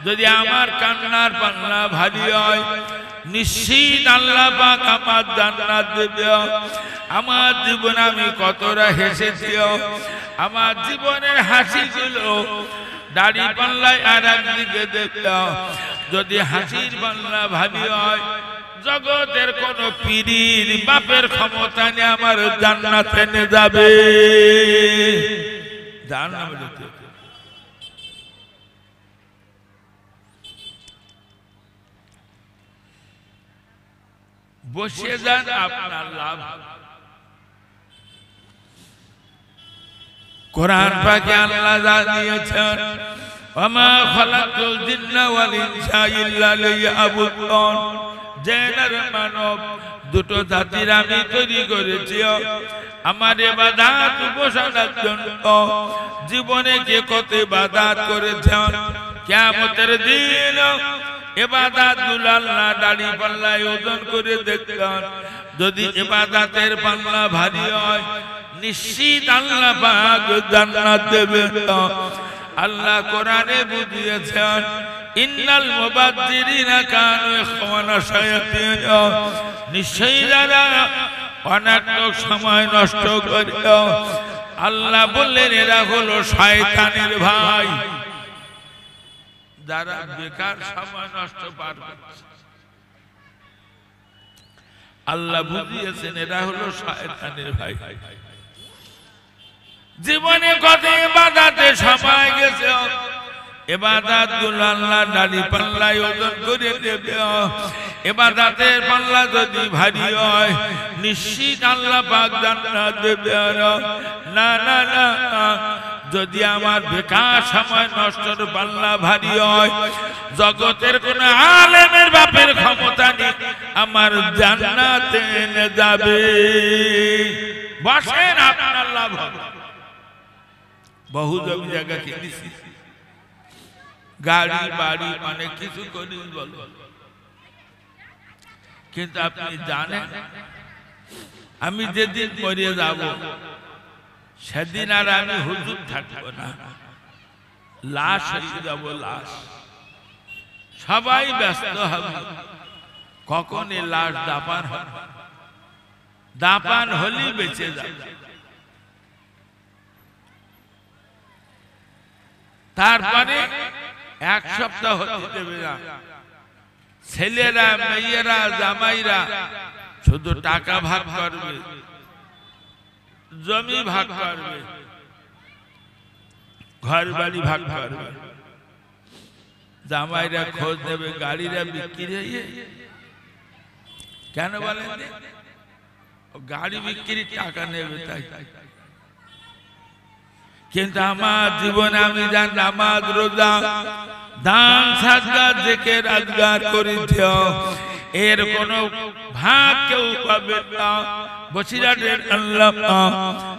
যদি আমার কান্নার পাল্লা ভারী হয় নিশ্চিত আল্লাহ পাক আমার জান্নাত দেবে। আমার জীবনে আমি কতটা হেসেছি, আমার জীবনের হাসিগুলো দাড়ি পাল্লায় আর একদিকে দেখতে। যদি হাসির পাল্লা ভারী হয় জগতের কোন পীরের বাপের ক্ষমতা নিয়ে আমার জান্নাতে নিয়ে যাবে। বসে যান, আপনার লাভ। কোরআন পাকে আল্লাহ জানিয়েছেন ওমা খালাকুল জিন্না ওয়াল ইনসা ইল্লা লিয়াবুদুন, জিনের মানব দুটো জাতির আমি তৈরি করেছি আমার ইবাদত উপাসনার জন্য। জীবনে কে কত ইবাদত করেছেন, কিয়ামতের দিন ইবাদতগুলো আল্লাহ দাড়ি পাল্লায় ওজন করে দেখবেন। যদি ইবাদতের পাল্লা ভারী হয় নিশ্চিত আল্লাহ পাক জান্নাত দেবেন। আল্লাহ কোরআনে বুঝিয়েছেন ইন্নাল মুবাজ্জিরিনা কানু ইখওয়ানা শায়াতিন, নিশ্চয়ই যারা অনার্থক সময় নষ্ট করে আল্লাহ বললেন এরা হলো শয়তানের ভাই। যারা বেকার সময় নষ্ট পার করছে আল্লাহ বুঝিয়েছেন এরা হলো শয়তানের ভাই। জীবনে কত ইবাদতে সময় গেছে, ইবাদতগুলো আল্লাহ দাড়ি পাল্লায় ওজন করে দেবে। ইবাদতের পাল্লা যদি ভারী হয় নিশ্চিত আল্লাহ পাক জান্নাত দেবে। না না না, যদি আমার বেকার সময় নষ্টের পাল্লা ভারী হয় জগতের কোন আলেমের বাপের ক্ষমতা নেই আমার জান্নাতে নিয়ে যাবে। বসেন, আপনার লাভ হবে। বহু জমি জায়গা কিনেছি, গাড়ি বাড়ি অনেক কিছু করি বল, কিন্তু আপনি জানেন আমি যেদিন মরে যাব সেদিন আর আমি হুজুর থাকবো না, লাশ হয়ে যাব। লাশ সবাই ব্যস্ত হবে কখন এই লাশ দাফন হবে, দাফন হলেই বেঁচে যাবে। তারপরে এক সপ্তাহ হতে দেবে না, ছেলেরা মেয়েরা জামাইরা শুধু টাকা ভাগ করবে, জমি ভাগ করবে, ঘর বাড়ি ভাগ করবে। জামাইরা খোঁজ নেবে গাড়িরা বিক্রি হয়ে, কেন বলেন গাড়ি বিক্রির টাকা নেবে তাই। কিন্তু আমার জীবনে আমি জানি নামাজ রোজা দান সাদকা জিকির আজগার করেছি, এর কোন ভাগ কেউ পাবে না। বসিরহাটের আল্লামা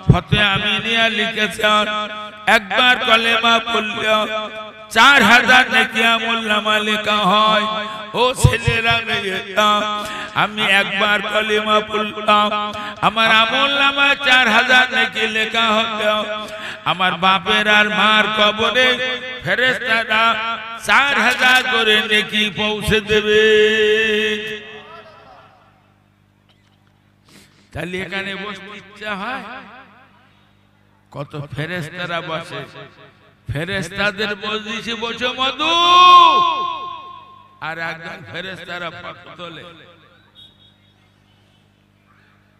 ফতে আমিনিয়া লিখেছেন একবার কলেমা পড়লে 4000 নেকি আমলনামা লেখা হয়। ও ছেলেরা মেয়েরা, আমি একবার কলেমা পড়লাম আমার আমলনামা 4000 নেকি লেখা হবে। আমার বাপের আর মার কবরে ফেরেশতারা 4000 করে নেকি পৌঁছে দেবে। তাহলে এখানে বসতে ইচ্ছা হয়? কত ফেরেশতারা বসে, ফেরেশতাদের মজলিসে বসে মধু, আর একজন ফেরেশতারা ফটো তোলে।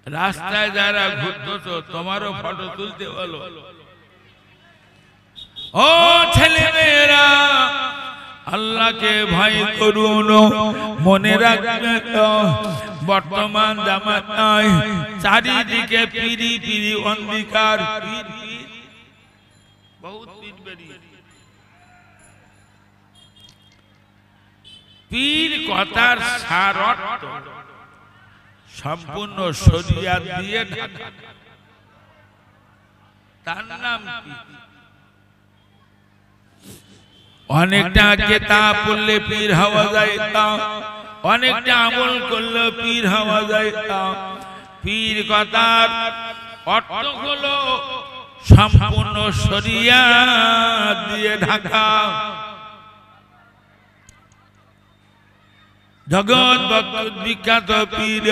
রাস্তায় যারা ঘুরতো তোমারও ফটো তুলতে বলো। ও ছেলে মেয়েরা, আল্লাহকে ভয় করুন, মনে রাখবেন বর্তমান জামানায় চারিদিকে পিরি পিরি অন্ধকার, বহুত পীর বেরিয়ে। পীর কথার সার অর্থ সম্পূর্ণ শরিয়াত দিয়ে ঢাকা, তার নাম কি? অনেকটা কিতাব পড়লে পীর হওয়া যায় তা, অনেকটা আমল করলে পীর হওয়া যায় তা। পীর কথার অর্থ হলো সম্পূর্ণ শরিয়াত দিয়ে ঢাকা। জগৎ বিখ্যাত পীর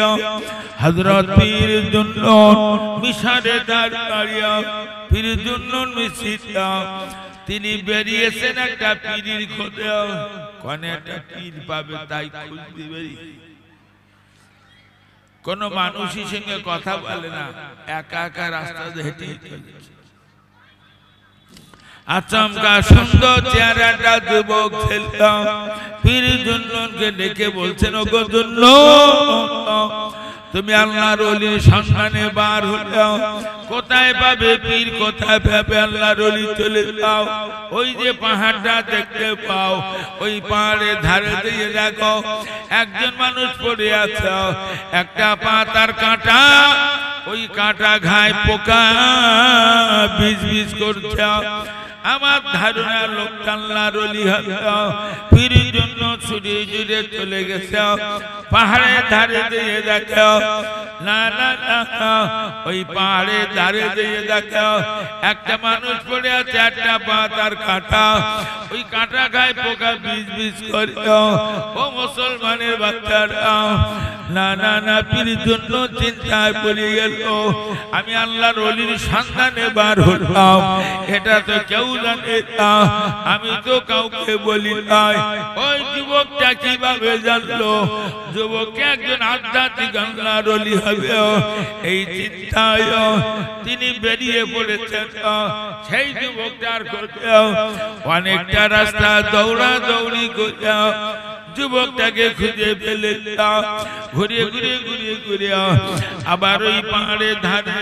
হযরত পীর জুন্নুন মিশরে দাঁড়িয়ে পীর জুন্নুন মিশিয়া তিনি বেরিয়েছেন একটা পীরের খোঁজে। কোনে একটা পীর পাবে তাই খুঁজতে বেরিয়ে। কোন মানুষের সঙ্গে কথা বলে না, একা একা রাস্তা হেঁটে আচমকা সুন্দর চেহারাটা যুবক ছেলে পীর জুন্নুনকে ডেকে বলছেন, ওগো জুন্নুন, তুমি আল্লাহর ওলির সন্ধানে বার হলে কোথায় পাবে পীর, কোথায় পাবে আল্লাহর ওলি? চলে যাও, ওই যে পাহাড়টা দেখতে পাও, ওই পাহাড়ের ধারে দিয়ে দেখো একজন মানুষ পড়ে আছে, একটা পাতার কাঁটা, ওই কাঁটা ঘায়ে পোকা বিজ বিজ করছে। আমার ধারণা লোকটা আল্লাহর ওলি হবে। পীর জন্য ছুটে ছুটে চলে গেছে পাহাড়ের ধারে দিয়ে দেখো, না না না, ওই পাহাড়ের ধারে দিয়ে দেখো একটা মানুষ পড়ে আছে, একটা পাতার কাঁটা, ওই কাঁটা খায় পোকা বিজ বিজ করে। ও মুসলমানের বাচ্চারা, না না না, পীর জন্য চিন্তায় পড়ে গেল, আমি আল্লাহর ওলির সন্ধানে বার হলাম, এটা তো কেউ জানে না, আমি তো কাউকে বলি নাই। ওই যুবকটা কিভাবে জানলো যুবককে একজন আধ্যাত্মিক আল্লাহর ওলি হবে? এই চিন্তায় তিনি বেরিয়ে পড়েছেন। সেই যুবকটার খোঁজে অনেকটা রাস্তা দৌড়া দৌড়ি করে যুবকটাকে খুঁজে পেলে, ঘুরে ঘুরে ঘুরে ঘুরে আবার ওই পাহাড়ের ধারে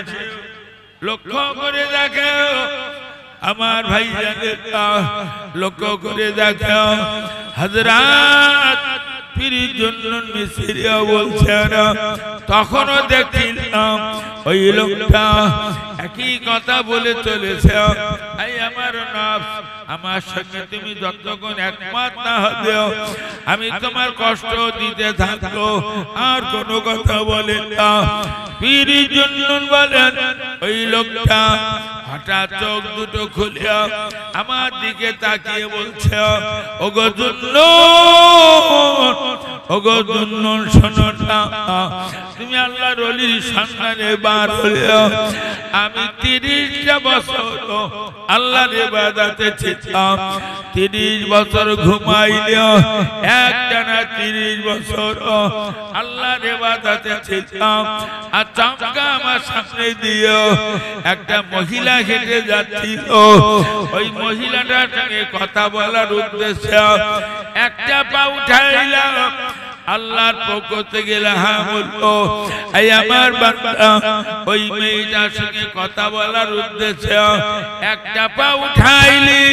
লক্ষ্য করে দেখো আমার ভাই জানে, লক্ষ্য করে দেখো হযরত পীর জুন্নুন মিশরিয়া বলছেন, তখনও দেখছিলাম ওই লোকটা একই কথা বলে চলেছে, এই আমার নফস, আমার সঙ্গে তুমি যতক্ষণ একমত না হবে আমি তোমার কষ্ট দিতে থাকবো, আর কোনো কথা বলে না। পীর জুন্নুন বলেন, ওই লোকটা হঠাৎ চোখ দুটো খুলে আমার দিকে তাকিয়ে বলছে, ওগো জুন্নুন, ওগো জুন্নুন, শোনো না, তুমি আল্লাহর ওলির সন্ধানে বার হলে আমি 30টা বছর আল্লাহর ইবাদতে ছিলাম, 30 বছর ঘুমাইলে একটানা 30 বছর আল্লাহর ইবাদতে ছিলাম। আর চমকা আমার সামনে দিয়ে একটা মহিলা হেঁটে যাচ্ছিল, ওই মহিলাটার সঙ্গে কথা বলার উদ্দেশ্যে একটা পা উঠাইলাম, আল্লাহর পক্ষ থেকে লাহা বললো, এই আমার বান্দা, ওই মেয়েটার সঙ্গে কথা বলার উদ্দেশ্যে একটা পা উঠাইলি,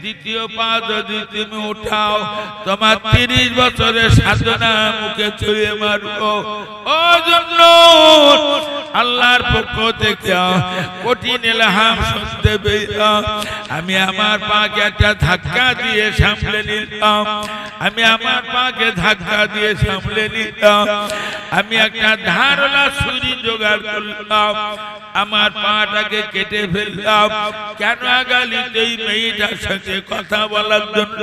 দ্বিতীয় পা যদি তুমি উঠাও তোমার 30 বছরের সাধনা মুখে ছুঁয়ে মারবো। ও জন্য আল্লাহর পক্ষ থেকে কঠিন ইলহাম শুনতে পেলাম, আমি আমার পাকে একটা ধাক্কা দিয়ে সামলে নিলাম, আমি আমার পাকে ধাক্কা দিয়ে সামলে নিলাম, আমি একটা ধারলা ছুরি জোগাড় করলাম, আমার পাটাকে কেটে ফেললাম, কেন আগালিতে এই মেয়েটার সাথে কথা বলার জন্য।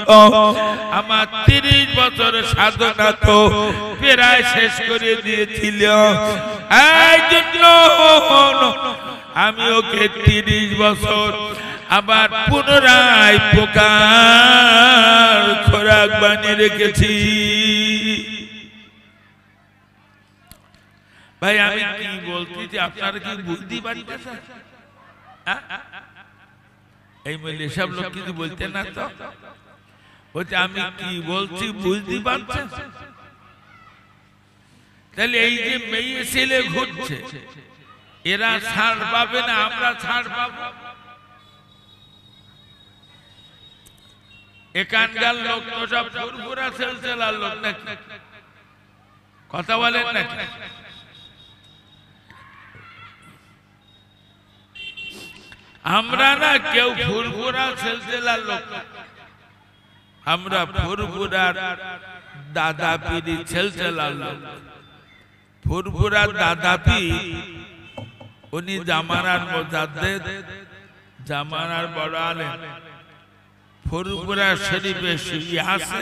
আমার 30 বছরের সাধনা তো প্রায় শেষ করে দিয়েছিল, এই জন্য আমি ওকে 30 বছর আবার পুনরায় পোকার খোরাক বানিয়ে রেখেছি। ভাই আমি কি বলছি যে আপনারা কি বুঝতে পারতেছেন? এই মহিলা সব লোক কিছু বলতে না তো, বলছে আমি কি বলছি বুঝতে পারছেন? তাহলে এই যে মেয়ে ছেলে ঘুরছে, এরা ছাড় পাবে না, আমরা ছাড় পাবো? এখানকার লোক তো সব ফুরফুরা সেলসেলার লোক নাকি? কথা বলেন নাকি? আমরা না কেউ ফুরফুরা সেলসেলার লোক, আমরা ফুরফুরার দাদা পীরি সেলসেলার লোক। ফুরফুরার দাদা পীর উনি জামানার মুজাদ্দিদ, জামানার বড় আলেম। ফুরফুরা শরীফে শুয়ে আছে,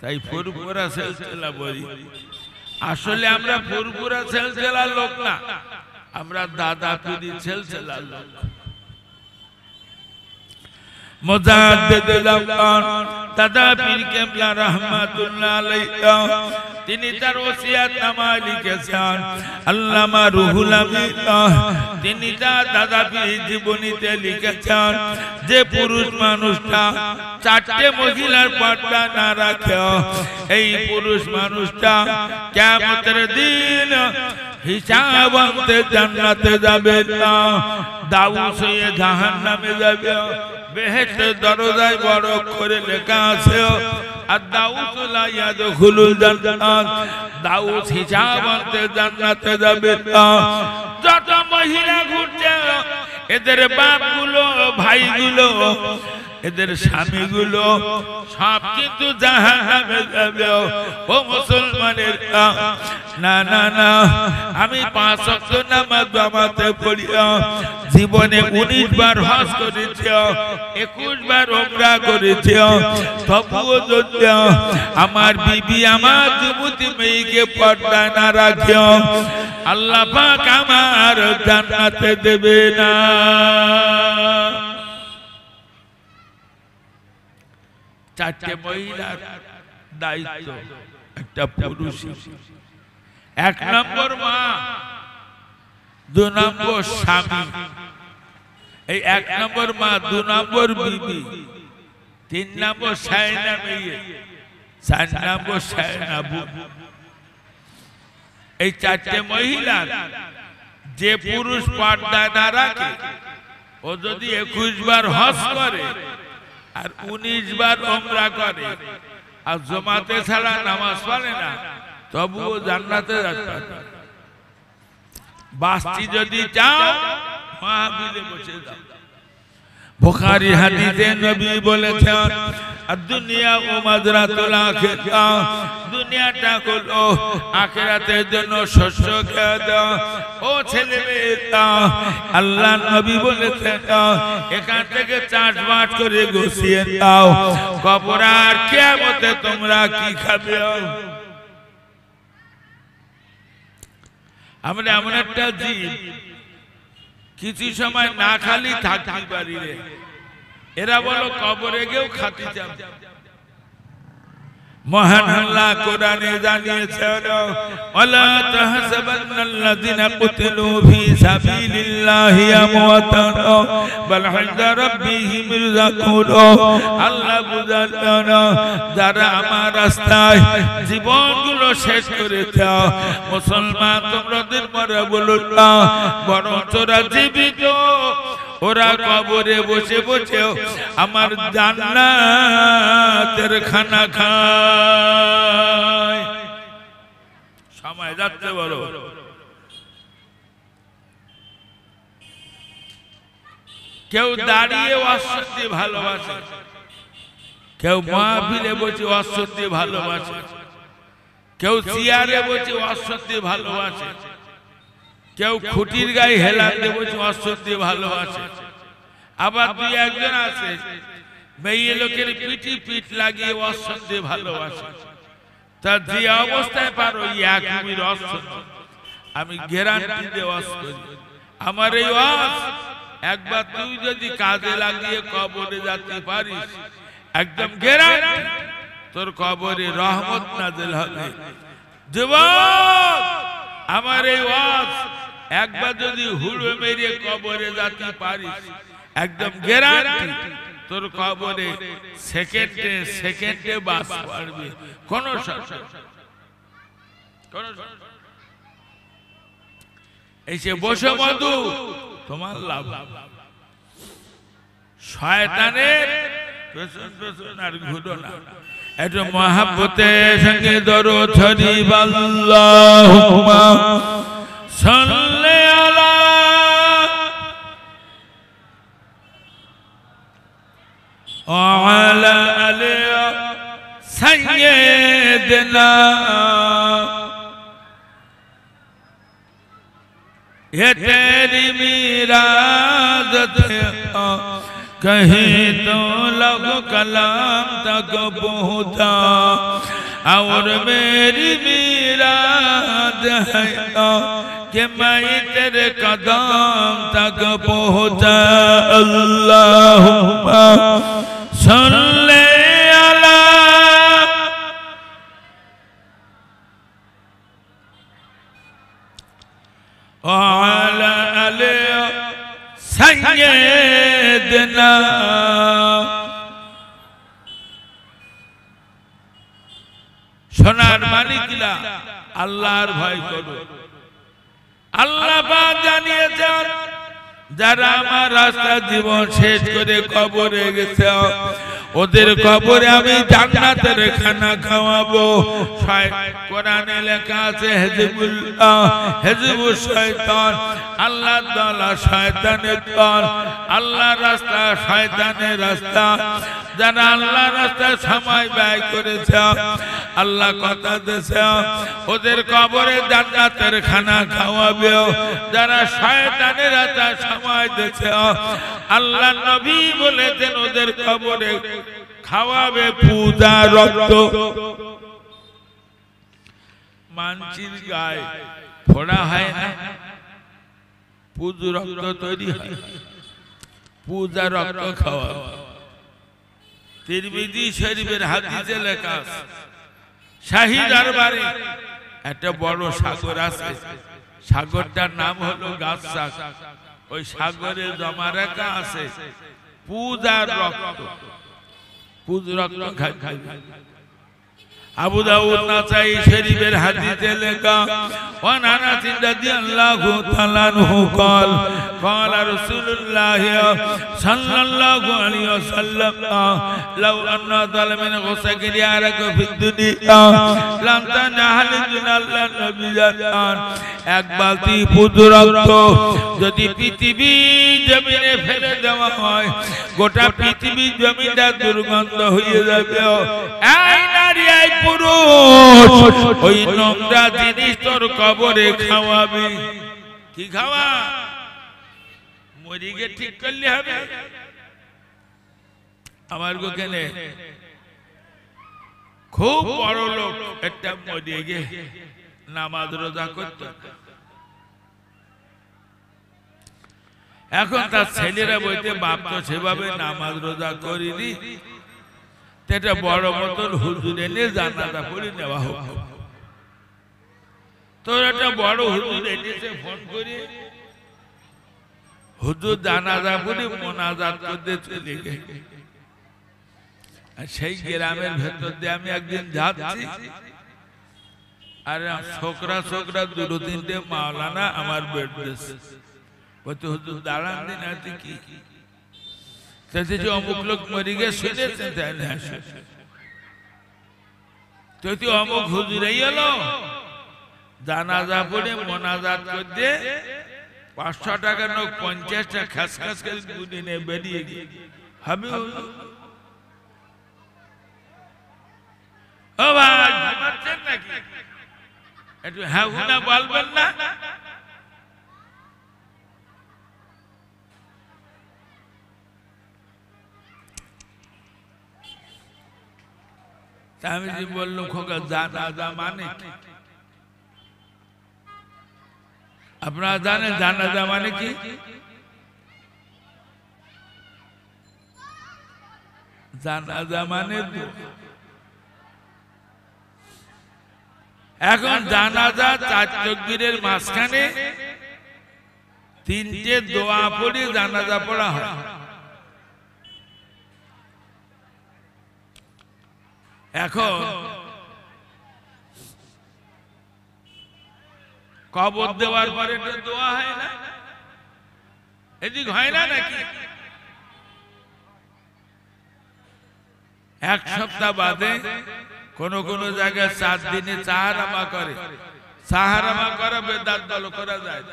তাই ফুরফুরা সেলসেলা বলি। আসলে আমরা ফুরফুরা সেলসেলার লোক না, আমরা দাদা পীর সেলসেলার লোক। মুজাদ্দিদ জামান দাদা পীর কেবলা রাহমাতুল্লাহ আলাইহি তিনি তার ওসিয়াতনামায় লিখেছেন, আল্লামা রুহুল আমিন তিনি তার দাদা পীর জীবনীতে লিখেছেন যে পুরুষ মানুষটা চারটে মহিলার পর্দা না রাখে এই পুরুষ মানুষটা কিয়ামতের দিন হিসাব আনতে জান্নাতে যাবে না, দাউস হয়ে জাহান্নামে যাবে। বেহেশতের দরজায় বড় করে লেখা আছে আর দাউস লা ইয়াদখুলুল জান্নাত, দাউস হিসাব আনতে জান্নাতে যাবে না। যত মহিলা ঘুরছে এদের বাপগুলো ভাইগুলো এদের স্বামীগুলো সব কিন্তু জাহান্নামে যাবে। ও মুসলমানের না না না, আমি 5 ওয়াক্ত নামাজ জামাতে পড়ি, জীবনে 19 বার হজ করেছি, 21 বার উমরা করেছি, তবুও যদি আমার বিবি আমার যুবতী মেয়েকে পর্দা না রাখে আল্লাহ পাক আমার জান্নাতে দেবে না। চারটে মহিলার দায়িত্ব একটা পুরুষ। 1 নম্বর মা, 2 নম্বর স্বামী, এই 1 নম্বর মা, 2 নম্বর বিবি, 3 নম্বর সায়না মেয়ে, 4 নম্বর সায়না বউ। এই চারটে মহিলার যে পুরুষ পর্দা না রাখে ও যদি 21 বার হজ করে আর 19 বার উমরা করে আর জমাতে ছাড়া নামাজ পড়ে না তবুও জান্নাতে যাবে। বাস্তি যদি চাও মাহফিলে বসে যাও। বুখারী হাদিসে নবী বলেছেন দুনিয়া ও মাযরাতুল আখিরা, দুনিয়াটা হলো আখিরাতের জন্য শস্য খেত। ও ছেলে মেয়েরা আল্লাহ নবী বলেছেন এখান থেকে চাষবাস করে গুছিয়ে দাও, কবর আর কিয়ামতে তোমরা কি খাবে। আমরা এমন একটা জীব কিছু সময় না খালি থাকতে পারি রে, এরা বলো কবরে গিয়েও খাতে চান। মহান আল্লাহ কোরআনে জানিয়েছেন ওয়ালা তাহসাবান্নাল্লাযিনা কুতিলু ফি সাবিলিল্লাহি আমওয়াতান বাল ইনদা রাব্বিহিম ইরযাকুন। আল্লাহ বুঝালেন যারা আমার রাস্তায় জীবনগুলো শেষ করেছে মুসলমান তোমরা দিন মরে বলো না, বরং তোরা জীবিত, ওরা কবরে বসে বসে আমার জান্নাতের খানা খায়। সময় যাচ্ছে বলো। কেউ দাঁড়িয়ে অশ্বত্তি ভালোবাসে, কেউ মাহফিলে বসে অশ্বত্তি ভালোবাসে, কেউ চেয়ারে বসে অশ্বত্তি ভালোবাসে, কেউ খুঁটির গায়ে হেলান দিয়ে বসে অশ্বত্তি ভালোবাসে। আবার 2-1 আছে মেয়ে লোকের পিঠি পিঠ লাগিয়ে অশ্বত্তি ভালোবাসে। তা যে অবস্থায় পারো একমির অশ্বত্তি আমি গ্যারান্টি দিয়ে ওয়াজ করি, আমার এই ওয়াজ একবার তুই যদি কাজে লাগিয়ে কবরে যেতে পারিস একদম গ্যারান্টি তোর কবরে রহমত নাযিল হবে। যুবক আমার এই ওয়াজ একবার যদি হুড়ো মেরে কবরে যেতে পারিস একদম গ্যারান্টি তোর কবরে সেকেন্ডে সেকেন্ডে বাস পড়বে। কোন এসে বসে মধু তোমার লাভ, শয়তানের পেছন পেছন আর ঘুরো না। একটু মহাব্বতের সঙ্গে দরুদ শরীফ আল্লাহুম্মা সাল্লি আলা ওয়ালা আলি সাইয়্যিদিনা। ये तेरी मीराद कहीं तो लब कलाम तक पहुँचा और मेरी मुराद है कि मैं तेरे कदम तक पहुँचा। अल्लाहुम्मा सल्ले अला वअला आले सय्यदना। সোনার মালিকরা আল্লাহর ভয় করো। আল্লাহ পাক জানিয়েছেন যারা আমার রাস্তা জীবন শেষ করে কবরে গেছে ওদের কবরে আমি জান্নাতের খানা খাওয়াবো। কোরআনে লেখা আছে হিজবুশ শয়তান আল্লাহর দল আর শয়তানের দল। আল্লাহর রাস্তা শয়তানের রাস্তা। যারা আল্লাহর রাস্তায় সময় ব্যয় করেছে আল্লাহ কথা দিয়েছে ওদের কবরে জান্নাতের খানা খাওয়াবে। যারা শয়তানের রাস্তায় সময় দিয়েছে আল্লাহ নবী বলেছেন ওদের কবরে খাওয়াবে পূজা রক্ত। মানচির গায়ে ফোড়া হয় না, পূজা রক্ত তৈরি হয়, পূজা রক্ত খাওয়া। তিরমিজি শরীফের হাদিসে লেখা আছে শাহী দরবারে একটা বড় সাগর আছে, সাগরটার নাম হলো গাছসা। ওই সাগরে জমা রাখা আছে পূজার রক্ত, পূজা রক্ত খায়। আবু দাউদ নাসাই শরীফের হাদিসে লেখা ওয়ান আনাস রাদিয়াল্লাহু তাআলা আনহু قال قال رسول الله صلى الله عليه وسلم لو ان ظالما غسق يارك في الدنيا لم تنهل الله النبي জান এক বালতি পূজা রক্ত যদি পৃথিবী জমিনে ফেলে দেওয়া হয় গোটা পৃথিবী জমিটা দুর্গন্ধ হয়ে যাবে। এই নারী এই পুরুষ ওই নোংরা জিনিস তোর কবরে খাওয়াবি। কি খাওয়া? মরিগে ঠিক করলে হবে। আমার গোখানে খুব বড় লোক একটা মরিগে নামাজ রোজা করত। এখন তার ছেলেরা বলতে বাপ তো সেভাবে নামাজ রোজা করিনি, এটা বড় মতন হুজুর এনে জানাজা পড়ে নেওয়া হোক। তোর একটা বড় হুজুর এনেছে ফোন করে, হুজুর জানাজা পড়ে মোনাজাত করতে চলে গেছে। আর সেই গ্রামের ভেতর দিয়ে আমি একদিন যাচ্ছি, আর ছোকরা ছোকরা দুটো তিনটে মাওলানা আমার বেড দিয়েছে। বলতে হুজুর দাঁড়ান দিন, আছে কি অমুক লোক মরে গিয়ে শুনেছেন তাই না? তুই অমুক হুজুর এলো জানাজা পড়ে মোনাজাত করতে 500 টাকা নোক 50টা খাস খাস করে গুনে নিয়ে বেরিয়ে গিয়ে হবে। ও ভাই ঘুমাচ্ছেন নাকি? একটু হ্যাঁ হুনা বলবেন না? আমি যে বললাম খোকা জানাজা মানে কি? আপনারা জানেন জানাজা মানে কি? জানাজা মানে এখন জানাজা 4 তাকবীরের মাঝখানে 3টে দোয়া পড়ে জানাজা পড়া হয়। এখন কবর দেওয়ার পরে দোয়া হয় না, এদিক হয় না নাকি? 1 সপ্তাহ বাদে কোন কোন জায়গায় 4 দিনে সাহারামা করে। সাহারামা করা বেদাত দল করা যায়।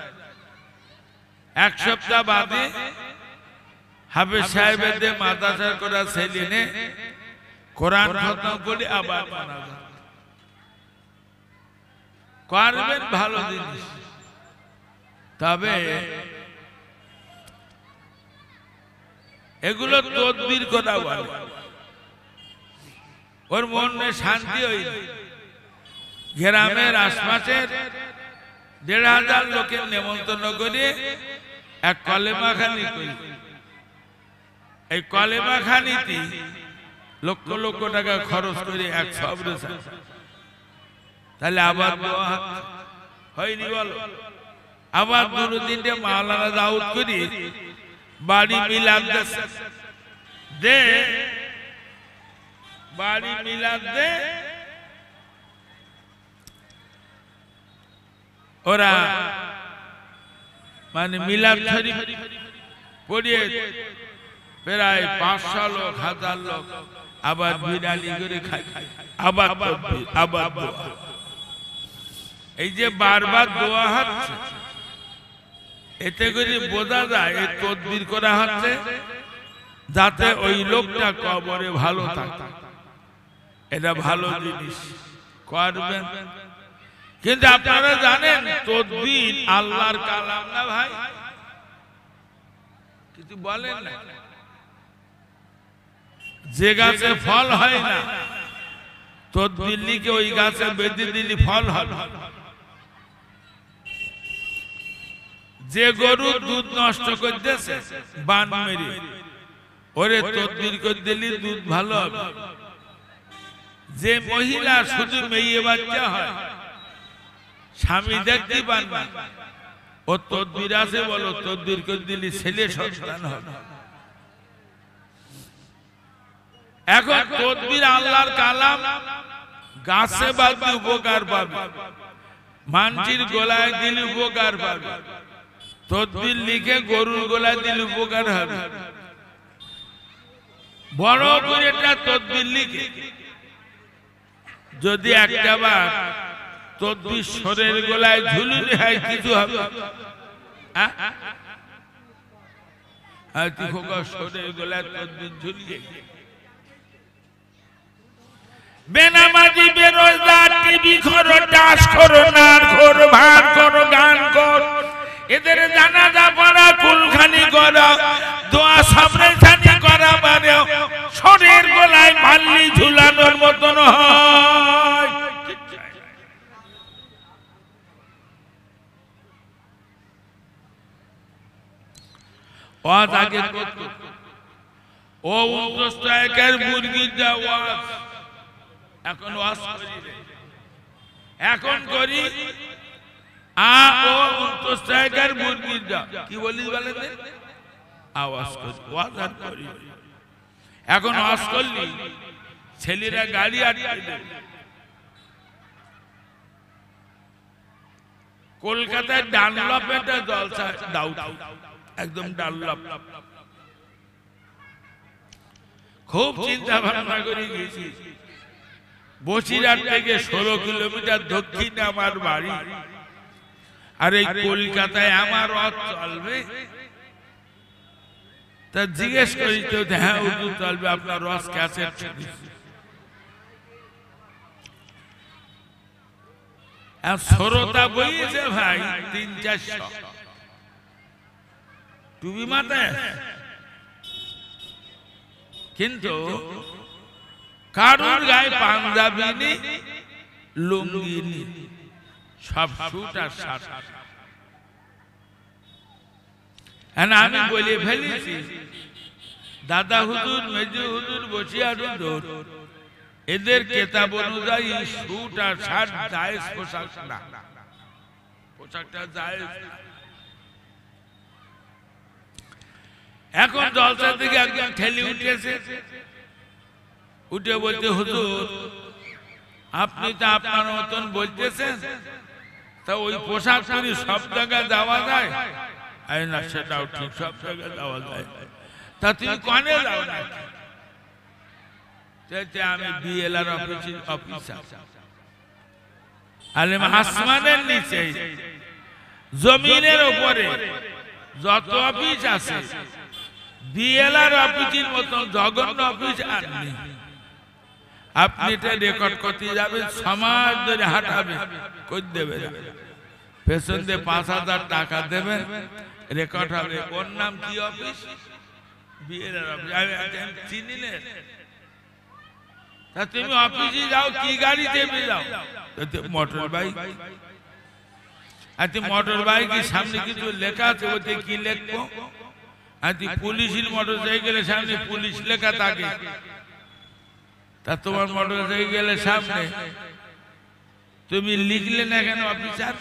1 সপ্তাহ বাদে হাফেজ সাহেবদের মাদ্রাসার করা ছেলে কোরআন খতম করে আবার মোনাজাত করবেন, ভালো জিনিস। তবে এগুলো তদবির কথা বলে, ওর মনে শান্তি হইল। গ্রামের আশপাশের ১,৫০০ লোকের নেমন্তন্ন করে এক কলেমা খানি করি, এই কলেমা খানিতে লক্ষ লক্ষ টাকা খরচ করে এক সবরে, তাহলে আবার হয়নি বলো? আবার ২-৩টে মাওলানা দাউদ করি বাড়ি মিলাদ দে, বাড়ি মিলাদ দে, ওরা মানে মিলাদ শরীফ পড়িয়ে প্রায় ৫০০ লোক, ১,০০০ লোক আবার বিড়ালি করে খায়, আবার আবার এই যে বারবার দোয়া হচ্ছে, এতে করে বোঝা যায় এই তদবির করা হচ্ছে যাতে ওই লোকটা কবরে ভালো থাকে। এটা ভালো জিনিস করবেন, কিন্তু আপনারা জানেন তদবির আল্লাহর কালাম না ভাই, কিছু বলেন না। যে গাছে ফল হয় না তদবির লিখে ওই গাছে বেঁধে দিলে ফল হবে। যে গরু দুধ নষ্ট করতেছে বান মেরে, ওরে তদবির করে দিলে দুধ ভালো হবে। যে মহিলা শুধু মেয়ে বাচ্চা হয়, স্বামী দেখতে পান না, ও তদবির আছে বলো, তদবির করে দিলে ছেলে সন্তান হবে। এখন তদবির আল্লাহর কালাম, গাছে বাঁধলে উপকার পাবে, মানচির গলায় দিলে উপকার পাবে, তদবির লিখে গরুর গলায় দিলে উপকার হবে। বড় করে একটা তদবির লিখে যদি একটা বার তদবির শরীর গলায় ঝুলুনি হয় কিছু হবে? শরীর গলায় তদবির ঝুলিয়ে বেনামাজি বেরোজগার টিভি করো, টাস করো, নার করো, ভার করো, গান কর, এদের জানাজা পড়া, কুলখানি করা, দোয়া সামনে করা, মানে শরীর গলায় মাল্লি ঝুলানোর মতন হয়। ওয়াজ আগে করতো, ও ২৯ টাকার মুরগির যা ওয়াজ, এখন ওয়াজ করি, এখন করি ও ২৯ টাকার মুরগির যা, কি বলিস বলে আওয়াজ করি, ওয়াজ আর করি। এখন ওয়াজ করলি ছেলেরা গাড়ি আটকে দেবে। কলকাতায় ডানলপ একটা জলসা দাও, একদম ডানলপ, খুব চিন্তা ভাবনা করে গেছি। বসিরহাট থেকে ১৬ কিলোমিটার দক্ষিণে আমার বাড়ি, আর এই কলকাতায় আমার ওয়াজ চলবে। তা জিজ্ঞেস করি তো, হ্যাঁ হুজুর চলবে, আপনার ওয়াজ ক্যাসেট শ্রোতা বইছে ভাই ৩-৪০০, টুপি মাথায়, কিন্তু কারুর গায়ে পাঞ্জাবি নেই, লুঙ্গি নেই, সব শুট আর শার্ট। আমি বলে ফেলেছি, দাদা হুজুর, মেজু হুজুর, বসিয়ার হুজুর, এদের কেতাব অনুযায়ী শুট আর শার্ট জায়েজ পোশাক না, পোশাকটা জায়েজ। এখন জলসা থেকে একজন ঠেলি উঠেছে, উঠে বলতে, হুজুর আপনি তো আপনার মতন বলতেছেন, তা ওই পোশাক পরে সব জায়গায় যাওয়া যায়? না, সেটাও ঠিক, সব জায়গায় যাওয়া যায়। তা তুমি কনে যাও না? আমি বিএলআর অফিসার, আলেম আসমানের নিচে জমিনের উপরে যত অফিস আছে, বিএলআর অফিসের মতন জঘন্য অফিস আর নেই। আপনি এটা রেকর্ড করতে যাবেন, সমাজ ধরে হাঁটাবে, করে দেবে, পেছন দিয়ে ৫,০০০ টাকা দেবেন, রেকর্ড হবে। ওর নাম কি অফিস? চিনিলে তা তুমি অফিসে যাও কি গাড়িতে যাও মোটর বাইক আচ্ছা মোটর বাইকের সামনে কিছু লেখা আছে ওতে কি লিখবো আচ্ছা পুলিশের মোটর সাইকেলের সামনে পুলিশ লেখা থাকে তা তোমার মোটর সাইকেলের সামনে তুমি লিখলে না কেন অফিসার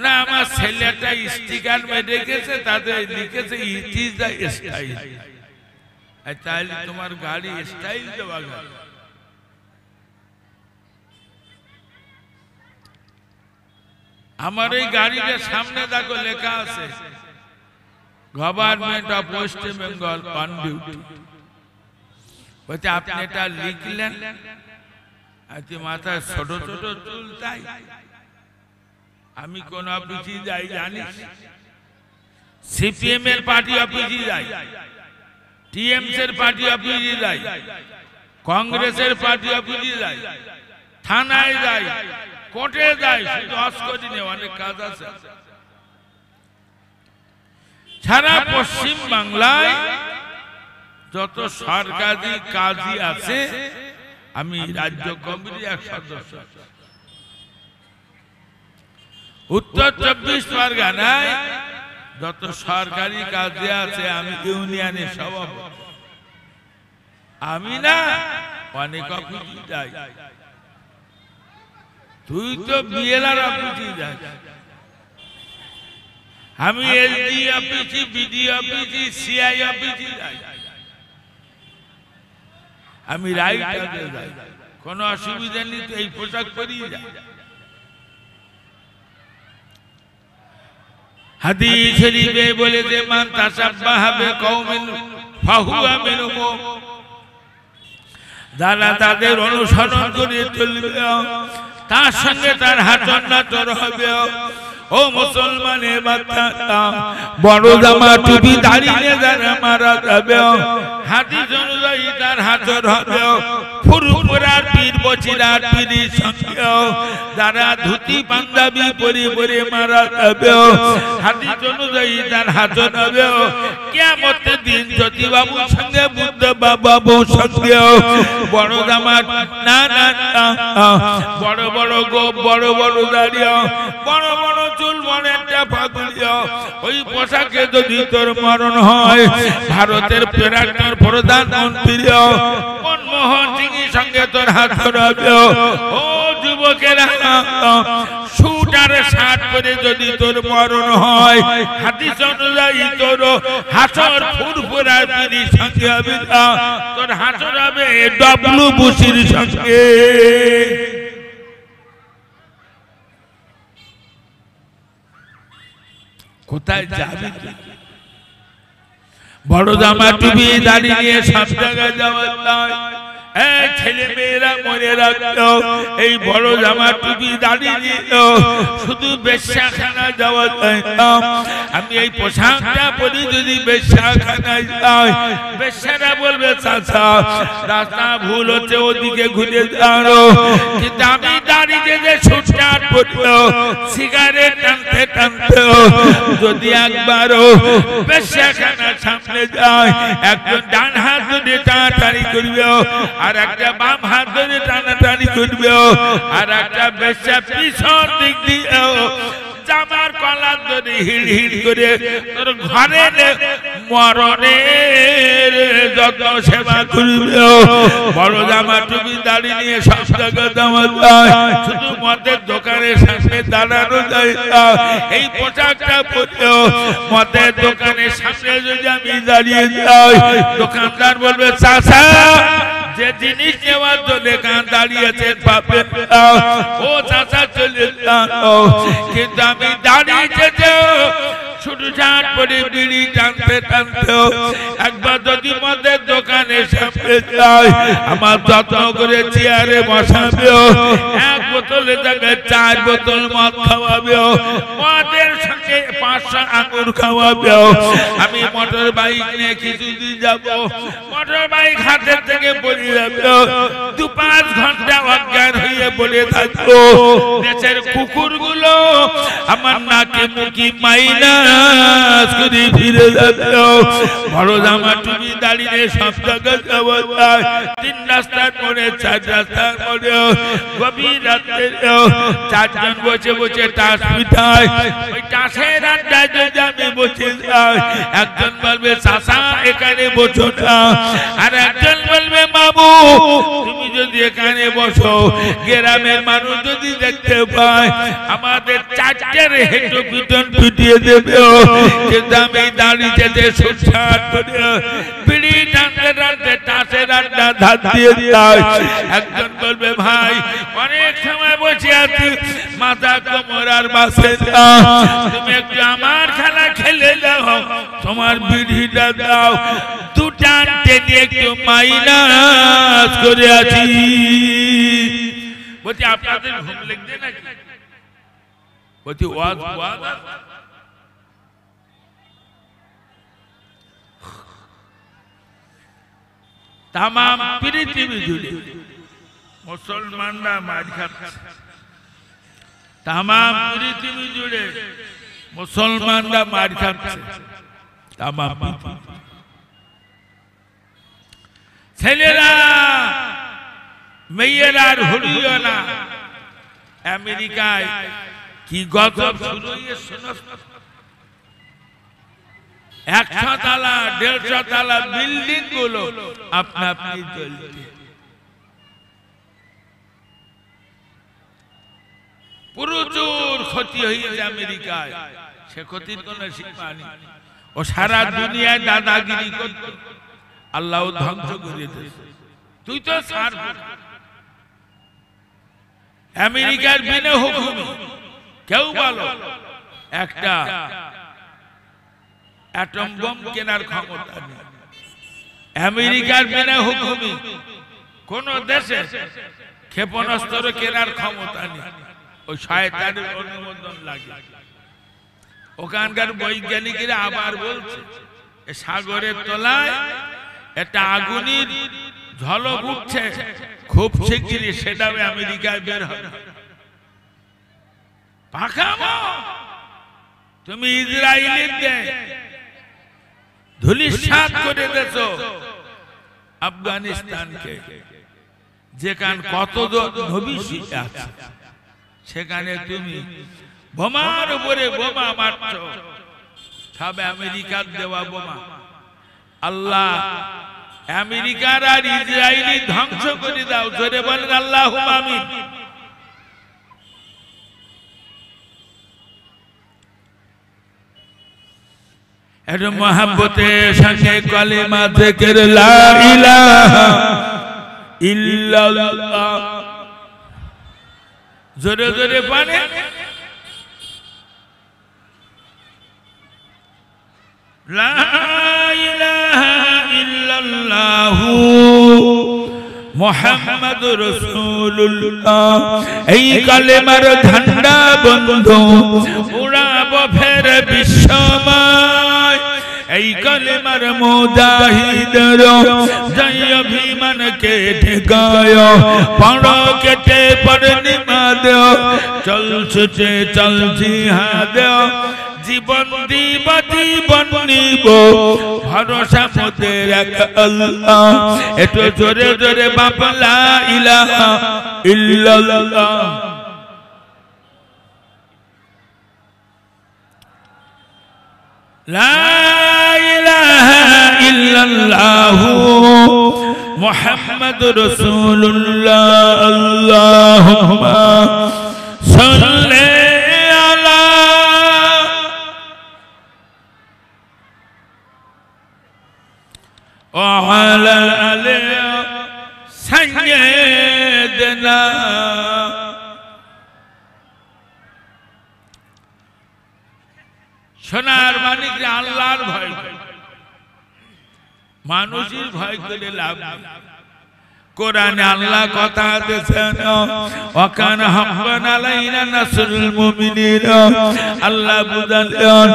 না আমার ছেলেটা স্টিকার মেরে রেখেছে তাতে লিখেছে ইট ইজ দ্য স্টাইল তাহলে তোমার গাড়ি স্টাইল দেওয়া গেল আমার এই গাড়িটার সামনে দেখো লেখা আছে government of West Bengal on duty বলছে আপনি এটা লিখলেন আজকে মাথায় ছোট ছোট চুল তাই আমি কোন অফিসে যাই জানিস সিপিএম এর পার্টি অফিসে যাই টিএমসি এর পার্টি অফিসে যাই কংগ্রেসের পার্টি অফিসে যাই থানায় যাই কোর্টে যাই শুধু অস্করি নেই অনেক কাজ আছে সারা পশ্চিম বাংলায় যত সরকারি কাজই আছে আমি রাজ্য কমিটির এক সদস্য উত্তর 24 পরগনায় যত সরকারি কাজে আছে আমি ইউনিয়নের সভাপতি আমি না অনেক অফিসে যাই তুই তো বিএলআর অফিসে যাস আমি এসডি অফিসে বিডি অফিসে সিআই অফিসে যাই আমি রাইটারে যাই কোনো অসুবিধা নেই তো এই পোশাক পরিয়ে যাই হাদিস শরীফে বলেছে মান তাসাব্বাহা বিকওমিন ফাহুয়া মিনহুম যারা তাদের অনুসরণ করে চলবে তার সঙ্গে তার হাতর নাতর হবে ও মুসলমানের বাচ্চারা বড় জামা টুপি দাঁড়িয়ে যারা মারা যাবে হাদিস অনুযায়ী তার হাতর হবে ফুরফুরার পীর বচিরার পীরের সঙ্গে যারা ধুতি পাঞ্জাবি পরে পরে মারা যাবে হাদিস অনুযায়ী তার হাতর হবে কিয়ামতের দিন জ্যোতি বাবুর সঙ্গে বুদ্ধ বাবুর সঙ্গে বড় জামা না না বড় বড় গোপ বড় বড় দাঁড়িয়ে বড় বড় চুল মনেরটা পাগলিয়া ওই পোশাকে যদি তোর মরণ হয় ভারতের প্রধানমন্ত্রী মনমোহন সিং এর সঙ্গে তোর হাত ধরাবে ও যুবকেরা স্যুট আর শার্ট পরে যদি তোর মরণ হয় হাদিস অনুযায়ী তোর হাসর ফুরফুরার পীরের সঙ্গে হবে তোর হাসর হবে ডব্লু বুশির সঙ্গে কোথায় যাবি বড় জামা টুপি দাঁড়িয়ে সব জায়গায় যাওয়ার নয় ছেলে মেয়েরা মনে রাখতো এই বড় জামা টুপি দাঁড়িয়ে শুধু বেশ্যাখানা যাওয়া যায় না আমি এই পোশাকটা পরি যদি বেশ্যাখানায় যাই বেশ্যারা বলবে চাচা রাস্তা ভুল হচ্ছে ওদিকে ঘুরে যাও কিন্তু আমি দাঁড়িয়ে যে সুটকাট পরলো সিগারেট টানতে টানতে যদি একবারও বেশ্যাখানার সামনে যায় একজন ডান হাত ধরে টানাটানি করবে আর একটা বাম হাত ধরে টানাটানি করবে আর একটা বেশ্যা পিছন দিক দিয়ে জামার কলার ধরে হিড় হিড় করে তোর ঘরে মরণের যত সেবা করবে বড় জামা টুপি দাড়ি নিয়ে সব জায়গায় যাওয়া যায় শুধু মদের দোকানের সামনে দাঁড়ানো যায় এই পোশাকটা পরে মদের দোকানের সামনে যদি আমি দাঁড়িয়ে যাই দোকানদার বলবে চাচা যে জিনিস নেওয়ার জন্য কান দাঁড়িয়েছে পাবেন ও চাচা চলে যাও কিন্তু আমি দাঁড়িয়েছে শুধু শার্ট পরে বিড়ি টানতে টানতে একবার যদি মদের দোকানে সামনে যাই আমার যত্ন করে চেয়ারে বসাবে এক বোতলের জায়গায় 4 বোতল মদ খাওয়াবে মদের সঙ্গে 500 আঙুর খাওয়াবে আমি মোটর বাইক নিয়ে কিছুদিন যাব মোটর বাইক হাতের থেকে পড়ে যাবে 2-5 ঘন্টা অজ্ঞান হয়ে পড়ে থাকো দেশের কুকুরগুলো আমার নাকে মুখি মাইনাস করে ফিরে যাবে বড় জামা টুপি দাঁড়িয়ে সব জায়গায় যাওয়া যায় 3 রাস্তার পরে 4 রাস্তার পরে গভীর রাতে 4 জন বসে বসে টাস পিটায় ওই টাসের আড্ডায় যদি আমি বসে যাই একজন বলবে চাচা এখানে বসো না আর একজন বলবে বাবু তুমি যদি এখানে বসো গ্রামের মানুষ যদি দেখতে পায় আমাদের 4টের হেঁটো পিটন পিটিয়ে দেবে কিন্তু আমি দাঁড়িয়ে সুঠাট করে বিড়ি টানতে টানতে টাসের আড্ডা ধার দিয়ে যায় একজন বলবে ভাই অনেক সময় বসে আছি মাথা কোমর আর বাসে তুমি একটু আমার খেলা খেলে দাও তোমার বিড়িটা দাও 2 টান টেনে একটু মাইনাস করে আছি বলছি আপনাদের ঘুম লেগছে নাকি বলছি ওয়াজ ওয়াজ तमाम पृथ्वी जुड़े मुसलमानरा मार खाচ্ছে तमाम पृथ्वी जुड़े मुसलमानरा मार खाচ্ছে तमाम ছেলেরা মেয়েরা আর হলিও না আমেরিকায় কি গজব শুরু হয়েছে শোনো 100 তালা 150 তালা বিল্ডিং গুলো আপনা আপনি চলছে প্রচুর ক্ষতি হয়েছে আমেরিকায় সে ক্ষতির কোনো সীমা নেই ও সারা দুনিয়ায় দাদাগিরি করত আল্লাহ ধ্বংস করে দিয়েছে তুই তো সার আমেরিকার বিনা হুকুমে কেউ বলো একটা অ্যাটম বম কেনার ক্ষমতা নেই আমেরিকার বিনা হুকুমে কোন দেশে ক্ষেপণাস্ত্র কেনার ক্ষমতা নেই ওই শয়তানের অনুমোদন লাগে ওখানকার বৈজ্ঞানিকরা আবার বলছে সাগরের তলায় একটা আগুনের ঝলক উঠছে খুব শিগগিরই সেটা আমেরিকায় বের হবে পাকামো তুমি ইসরায়েলিতে ধুলিসাৎ করে দেছো আফগানিস্তানকে যেখানে কত নবী আছে সেখানে তুমি বোমার উপরে বোমা মারছো সব আমেরিকার দেওয়া বোমা আল্লাহ আমেরিকার আর ইসরায়েলি ধ্বংস করে দাও জোরে বলেন আল্লাহুম্মা আমিন এর মোহাব্বতের সঙ্গে কলেমা জিকির লা ইলাহা ইল্লাল্লাহ জোরে জোরে পড়ে লা ইলাহা ইল্লাল্লাহ মুহাম্মাদুর রাসূলুল্লাহ এই কলেমার ঝান্ডা বন্ধু উড়াবো ফের বিশ্বময় এই কলেমার মুজাহিদের জয় অভিমান কে ঠেকায় পড়ো কেটে পড় নিমাদ চলছে চল জিহাদ জীবন দিব জীবন নিব ভরসা মোদের এক আল্লাহ একটু জোরে জোরে বাবা লা ইলাহা ইল্লাল্লাহ লা ইলাহা ইল্লাল্লাহ মুহাম্মাদুর রাসূলুল্লাহ আল্লাহুম্মা সাল্লি وعلى آله سيدنا সোনার মানিক আল্লাহর ভয় মানুষের ভয় করে লাভ নেই কোরআনে আল্লাহ কথা দিয়েছেন ওয়াকানা হাক্কান আলাইনা নাসরুল মুমিনিন আল্লাহ বুঝালেন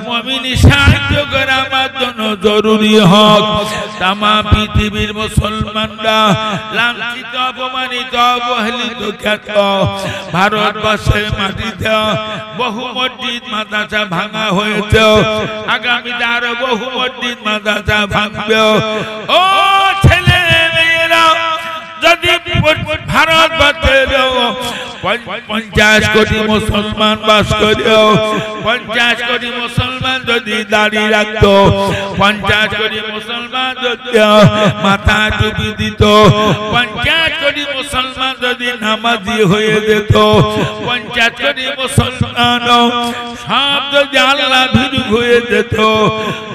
মুমিনি সাহায্য করা আমার জন্য জরুরি হক তামাম পৃথিবীর মুসলমানরা লাঞ্ছিত অপমানিত অবহেলিত খ্যাত ভারতবর্ষের মাটিতে বহু মসজিদ মাদ্রাসা ভাঙা হয়েছে আগামীতে আরো বহু মসজিদ মাদ্রাসা ভাঙবে ও ছেলে মেয়েরা যদি ভারতবর্ষের 50 কোটি মুসলমান বাস করে 50 কোটি মুসলমান যদি দাঁড়িয়ে রাখতো 50 কোটি মুসলমান যদি মাথা টুপি দিত 50 কোটি মুসলমান যদি নামাজি হয়ে যেত 50 কোটি মুসলমান সব যদি আল্লাহ ভীরু হয়ে যেত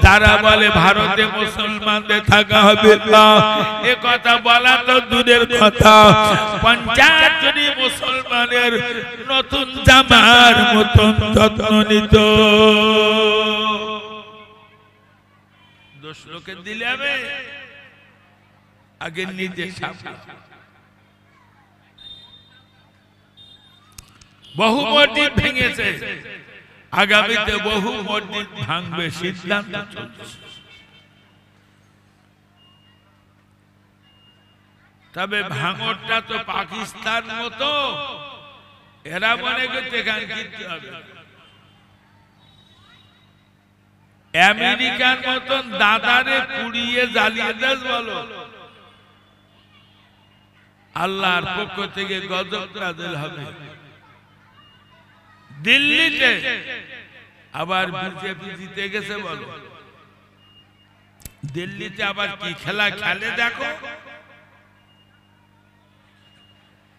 তারা বলে ভারতে মুসলমানদের থাকা হবে না এ কথা বলা তো দূরের কথা 50 কোটি মুসলমানের নতুন জামার মতন যত্ন নিত দোষ লোকে দিলে হবে আগে নিজে সামনে বহু মসজিদ ভেঙেছে আগামীতে বহু মসজিদ ভাঙবে সিদ্ধান্ত চলছে তবে ভাঙরটা তো পাকিস্তান মতো এরা মনে করতে এখানে কিনতে হবে আমেরিকার মতন দাদারে পুড়িয়ে জ্বালিয়ে দেশ বলো আল্লাহর পক্ষ থেকে গজব নাযিল হবে দিল্লিতে আবার বিজেপি জিতে গেছে বলো দিল্লিতে আবার কি খেলা খেলে দেখো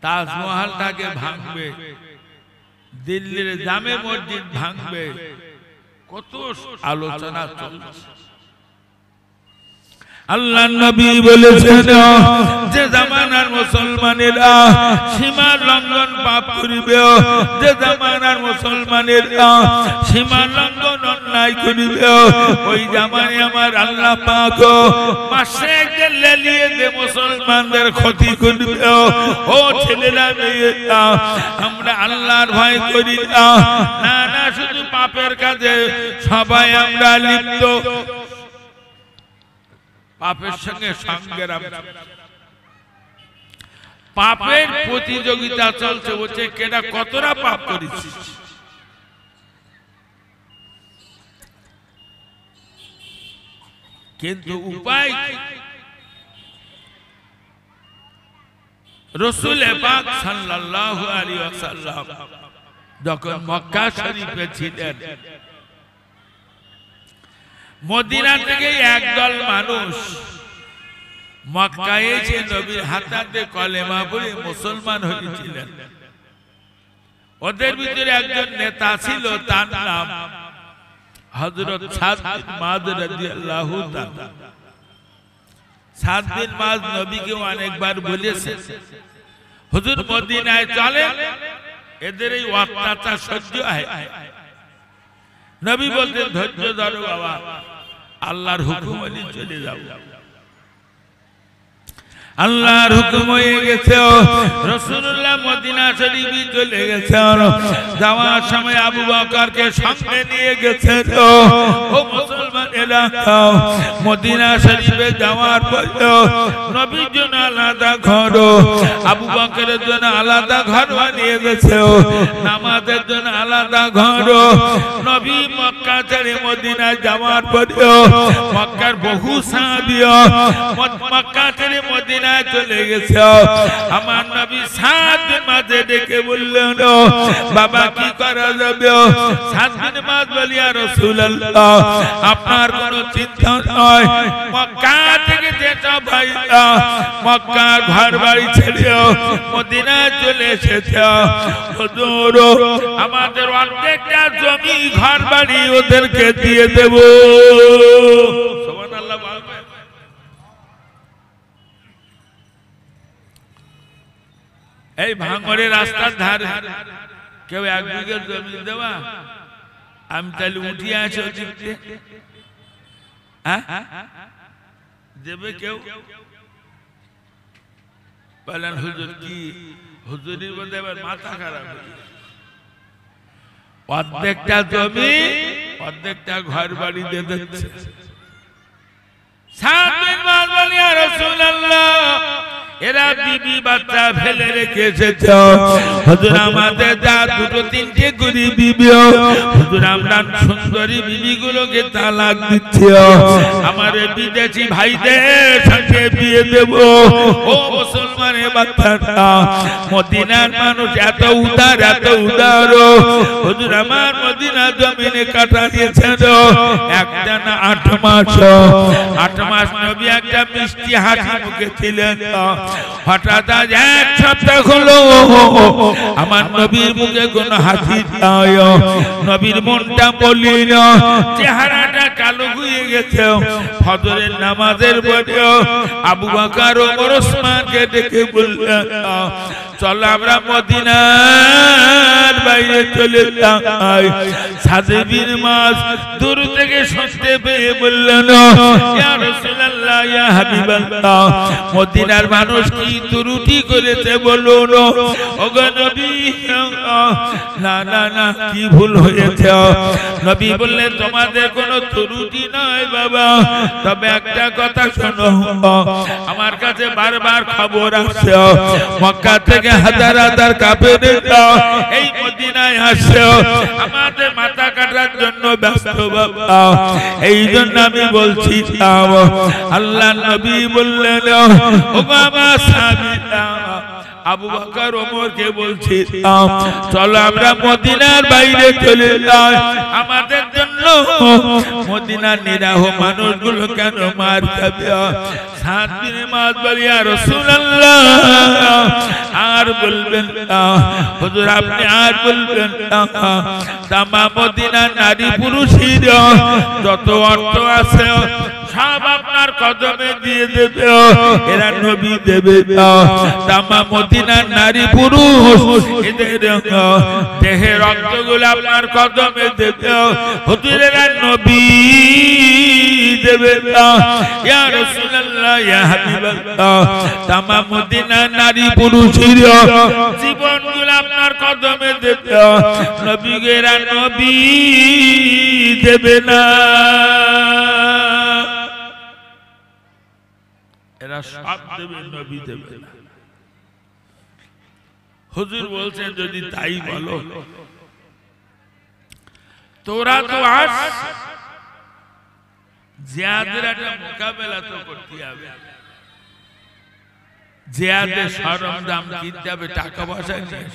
তাজমহলটাকে ভাঙবে দিল্লির জামে মসজিদ ভাঙবে কত আলোচনা চলছে আল্লাহ নবী বলেছেন যে জামানার মুসলমানেরা সীমা লঙ্ঘন পাপ করিবে যে জামানার মুসলমানেরা সীমা লঙ্ঘন অন্যায় করিবে ওই জামানে আমার আল্লাহ পাক মাসেকে লেলিয়ে যে মুসলমানদের ক্ষতি করবে ও ছেলেরা মেয়েরা আমরা আল্লাহর ভয় করি না না শুধু পাপের কাজে সবাই আমরা লিপ্ত পাপের সঙ্গে সংগ্রাম পাপের প্রতিযোগিতা চলছে বলছে কেডা কতটা পাপ করেছে কিন্তু উপায় রাসূল পাক সাল্লাল্লাহু আলাইহি ওয়াসাল্লাম যখন মক্কা শরীফে ছিলেন মদিনা থেকে একদল মানুষ মক্কায় এসে নবীর হাতে কলেমা পড়ে মুসলমান হয়েছিলেন ওদের ভিতরে একজন নেতা ছিল তার নাম হযরত সাদ বিন মুআয রাদিয়াল্লাহু তাআলা সাদ বিন মুআয নবীকে অনেকবার বলেছেন হুজুর মদিনায় চলেন এদের এই অত্যাচার সহ্য হয় নবী বলতেন ধৈর্য ধরো বাবা আল্লাহর হুকুম হলে চলে যাও আল্লাহর হুকুম হয়ে গেছে রাসূলুল্লাহ মদিনা শরীফে চলে গেছেন যাওয়ার সময় আবু বকরকে সঙ্গে নিয়ে গেছেন ও মুসলমানেরা মদিনা শরীফে যাওয়ার পর নবীর জন্য আলাদা ঘর আবু বকরের জন্য আলাদা ঘর বানিয়ে গেছে নামাজের জন্য আলাদা ঘর নবী মক্কা ছেড়ে মদিনা যাওয়ার পর মক্কার বহু সাহাবী মক্কা ছেড়ে মদিনা চলে গেছে আমার নবী সাদ বিন মুআয ডেকে বললেন বাবা কি করা যাবে সাদ বিন মুআয বলি ইয়া রাসূলুল্লাহ আপনার কোনো চিন্তা নয় মক্কা থেকে যেটা ভাইরা মক্কা ঘরবাড়ি ছেড়ে মদিনা চলে এসেছে হুজুর আমাদের অর্ধেকটা জমি ঘরবাড়ি ওদেরকে দিয়ে দেব সুবহানাল্লাহ বলবেন এই ভাঙড়ের রাস্তার ধারে কেউ এক বিঘা জমি দেবা আমি তাহলে উঠিয়ে আসি ওদিকে দেবে কেউ বলেন হুজুর কি হুজুরের মধ্যে আবার মাথা খারাপ অর্ধেকটা জমি অর্ধেকটা ঘর বাড়ি দিয়ে দিচ্ছে সাত দিন বাদ বলি ইয়া রাসূলুল্লাহ এরা বিবি বাচ্চা ফেলে রেখে এসেছে হুজুর আমাদের যা দুটো তিনটে করে বিবি হুজুর আমরা সুন্দরী বিবিগুলোকে তালাক দিচ্ছি আমার বিদেশি ভাইদের সাথে বিয়ে দেব ও মুসলমানের বাচ্চারা মদিনার মানুষ এত উদার হুজুর আমার মদিনা জমিনে কাটাইয়েছেন একটা না 8 মাস নবী একটা মিষ্টি হাসি মুখে ছিলেন হঠাৎ আজ এক সপ্তাহ হলো আমার নবীর মুখে কোন হাসি নাই নবীর মনটা মলিন চেহারাটা কালো হয়ে গেছে ফজরের নামাজের পরে আবু বকর ওমর ওসমানকে ডেকে বললেন চলো আমরা মদিনার বাইরে চলে যাই সাদ বিন মাস দূর থেকে শুনতে পেয়ে বললেন ইয়া রাসূলুল্লাহ ইয়া হাবিবাল্লাহ মদিনার মানুষ কি ত্রুটি করেছে বলুন ওগো নবী না না না কি ভুল হয়েছে নবী বললেন তোমাদের কোনো ত্রুটি নয় বাবা তবে একটা কথা শোনো আমার কাছে বারবার খবর আসছে মক্কা থেকে হাজার হাজার কাফেররা এই মদিনায় আসছে আমাদের মাথা কাটার জন্য ব্যস্ত বাবা এই জন্য আমি বলছি আল্লাহর নবী বললেন ওগো আমার সাহাবীরা আবু বকর ওমরকে বলছি চলো আমরা মদিনার বাইরে চলে যাই আমাদের জন্য মদিনার নিরাহ মানুষগুলো কেন মার খাবে সাত দিন মাস বলি ইয়া রাসূলুল্লাহ আর বলবেন না হুজুর আপনি আর বলবেন না তামাম মদিনার নারী পুরুষের যত অর্থ আছে সব আপনার কদমে দিয়ে দেবে এরা নবী দেবে তামাম মদিনার নারী পুরুষ এদের দেহের রক্তগুলো আপনার কদমে দেবে হুজুর এরা নবী দেবে ইয়া রাসূলুল্লাহ ইয়া হাবিবাল্লাহ তামাম মদিনার নারী পুরুষের জীবনগুলো আপনার কদমে দেবে নবী এরা নবী দেবে না এরা সব দেবে নবী দেবে না হুজুর বলছেন যদি তাই বলো তোরা তো আস জিয়াদের একটা মোকাবেলা তো করতে হবে জিয়াদের সরঞ্জাম কিনতে হবে টাকা পয়সা নিয়ে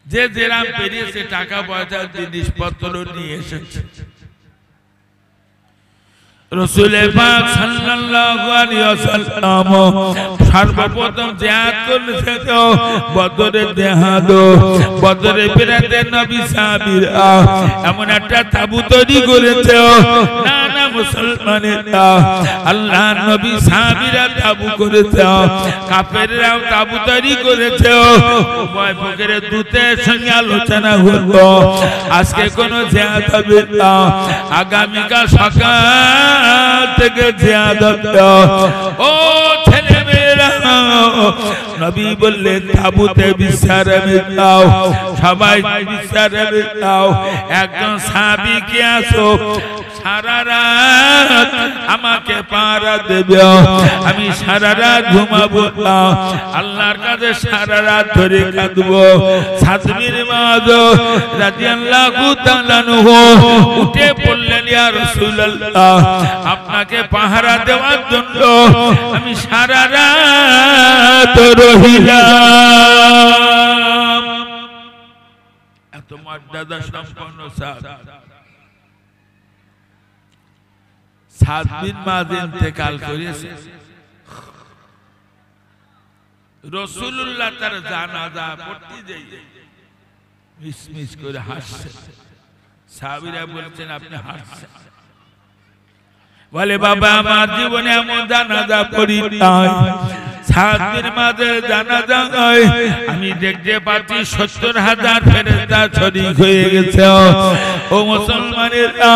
যে যেরাম পেরিয়েছে টাকা পয়সা জিনিসপত্র নিয়ে এসেছে রাসূল পাক সাল্লাল্লাহু আলাইহি ওয়াসাল্লাম সর্বপ্রথম জিহাদ করেছে তো বদরের জিহাদ বদরে পেরাতে নবী সাহাবীরা এমন একটা তাবু তৈরি করেছে না না মুসলমানেরা আল্লাহর নবী সাহাবীরা তাবু করেছে কাফেররাও তাবু তৈরি করেছে উভয় পক্ষের দূতের সঙ্গে আলোচনা হলো আজকে কোন জিহাদ হবে না আগামীকাল সকাল থেকে জিয়াদত ও ছেলে মেয়েরা নবী বললেন তাবুতে বিশ্রামে দাও সবাই বিশ্রামে দাও একজন সাহাবীকে আসো সারা রাত আমাকে পাহারা দেবে আমি সারা রাত ঘুমাবো না আল্লাহর কাছে সারা রাত ধরে কাঁদবো সাদ বিন মায রাদিয়াল্লাহু তাআলা আনহু উঠে পড়লেন ইয়া রাসূলুল্লাহ আপনাকে পাহারা দেওয়ার জন্য আমি সারা রাত রহিলাম এত মর্যাদা সম্পন্ন সাদ বিন মায ইন্তেকাল করেছে রাসূলুল্লাহ তার জানাজা পড়তে যাই মিসমিস করে হাসছে সাহাবীরা বলছেন আপনি হাসছেন বলে বাবা আমার জীবনে এমন জানাজা পড়ি নাই সাত বিন মাঝের জানাজা হয় আমি দেখতে পাচ্ছি 70,000 ফেরেশতা শরীক হয়ে গেছে ও মুসলমানেরা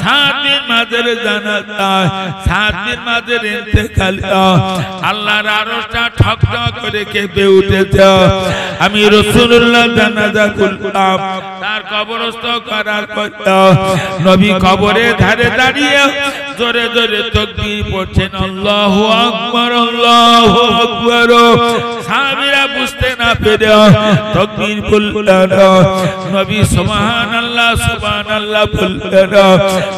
সাত বিন মাঝের জানাজা সাত বিন মাঝের ইন্তেকাল আল্লাহর আরশটা ঠক ঠক করে কেঁপে উঠেছে আমি রাসূলুল্লাহ জানাজা করলাম তার কবরস্থ করার পর নবী কবরে ধারে দাঁড়িয়ে জোরে জোরে তাকবীর পড়ছেন আল্লাহু আকবার আল্লাহু আকবার সাহাবীরা বুঝতে না পেরে তাকবীর বললেন নবী সুবহানাল্লাহ সুবহানাল্লাহ বললেন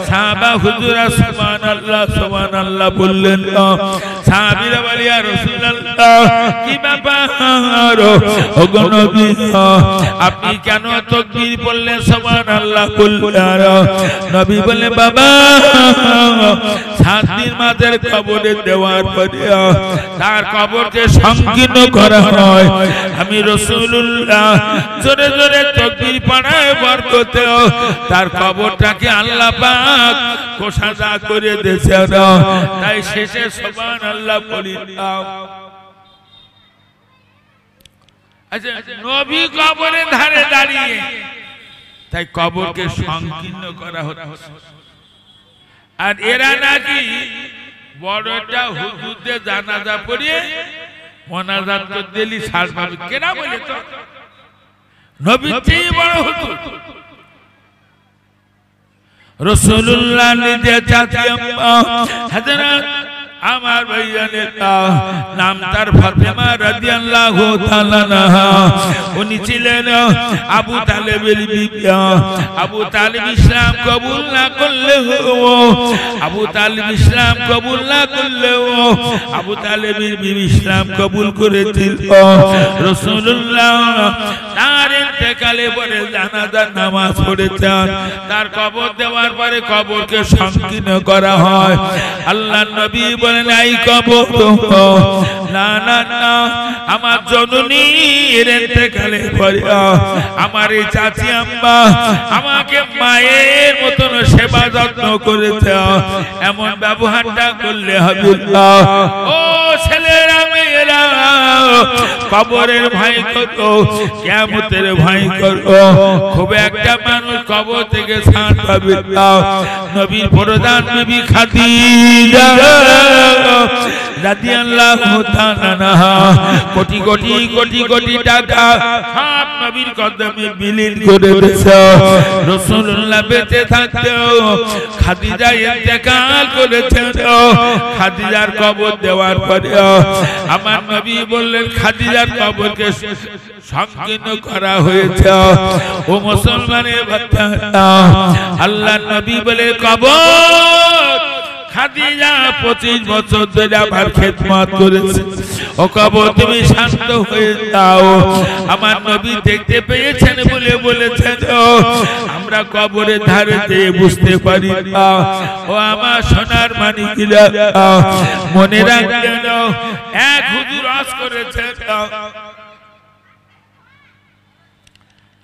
সাহাবা হুজুরা সুবহানাল্লাহ সুবহানাল্লাহ বললেন সাহাবীরা বলে ইয়া রাসূলুল্লাহ কি ব্যাপার ওগো নবী আপনি কেন তাকবীর বললেন সুবহানাল্লাহ বললেন নবী বলে বাবা সাত দিন মাঝের কবরে দেওয়ার পরে তার কবরকে সংকীর্ণ করা হয় আমি রাসূলুল্লাহ জোরে জোরে তাকবীর পড়ায় বরকতে তার কবরটাকে আল্লাহ পাক কোষাদা করে দিয়েছেন তাই শেষে সুবহানাল্লাহ বলিলাম আচ্ছা নবী কবরে ধারে দাঁড়িয়ে তাই কবরকে সংকীর্ণ করা হচ্ছে আর এরা নাকি বড়টা হুজুরদের জানাজা পড়িয়ে মোনাজাত করে দিলি সাজ পাবে কেনা বলে তো নবীর চেয়ে বড় হুজুর রাসূলুল্লাহ নিজে চাচি আম্মা হযরত আমার ভাইয়ানের নাম তার ফাতেমা রাদিয়াল্লাহু তাআলা আনহা উনি ছিলেন আবু তালেবের বিবি আবু তালেব ইসলাম কবুল না করলেও আবু তালেব ইসলাম কবুল না করলেও আবু তালেবের বিবি ইসলাম কবুল করেছিল রাসূলুল্লাহ তার ইন্তেকালে পরে জানাজার নামাজ পড়েছেন তার কবর দেওয়ার পরে কবরকে সংকীর্ণ করা হয় আল্লাহর নবী বলেন এই কবর না না না আমার জননী এর ইন্তেকালে পরে আমার এই চাচি আম্মা আমাকে মায়ের মতন সেবা যত্ন করেছে এমন ব্যবহারটা করলে হবে ও ছেলেরা মেয়েরা কবরের ভয় কত কিয়ামতের ভয় কত খুব একটা মানুষ কবর থেকে ছাড় পাবে নবীর প্রধান বিবি খাদিজা রাদিয়াল্লাহু তাআলা আনহা কোটি কোটি কোটি কোটি টাকা সব নবীর কদমে বিলীন করে দিয়েছে রাসূলুল্লাহ বেঁচে থাকতেও খাদিজা ইন্তেকাল করেছেন খাদিজার কবর দেওয়ার পরে আমার নবী বললেন খাদিজার কবরকে সংকীর্ণ করা হয়েছে ও মুসলমানের বাচ্চারা আল্লাহর নবী বলে কবর খাদিজা 25 বছর ধরে আমার খেদমত করেছে ও কবর তুমি শান্ত হয়ে যাও আমার নবী দেখতে পেয়েছেন বলে বলেছেন আমরা কবরের ধারে যেয়ে বুঝতে পারি না ও আমার সোনার মানিকরা মনে রাখবেন এক হুজুর আজ করেছেন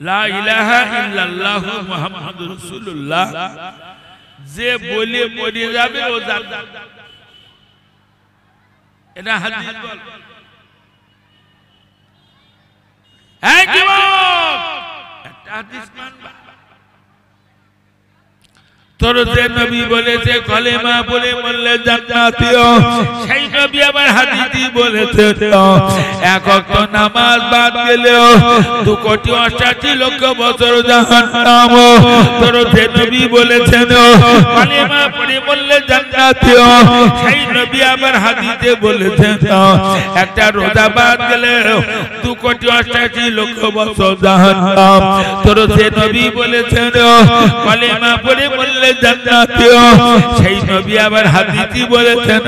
লা ইলাহা ইল্লাল্লাহু মুহাম্মাদুর রাসূলুল্লাহ যে বলে মরে যাবে ও জান্নাত এটা হাদিস বল এই কি বল একটা হাদিস মানবা তোর যে নবী বলেছে কলেমা বলে মরলে জান্নাতি সেই নবী আবার হাদিসই বলেছে এক ওয়াক্ত নামাজ বাদ গেলেও 2 কোটি 88 লক্ষ বছর জাহান্নাম তোর যে নবী বলেছেন কলেমা পড়ে মরলে জান্নাতি সেই নবী আবার হাদিসে বলেছেন একটা রোজা বাদ গেলেও 2 কোটি 88 লক্ষ বছর জাহান্নাম তোর যে নবী বলেছেন কলেমা পড়ে মরলে জান্নাতীয় সেই নবী আবার হাদিসে বলেছেন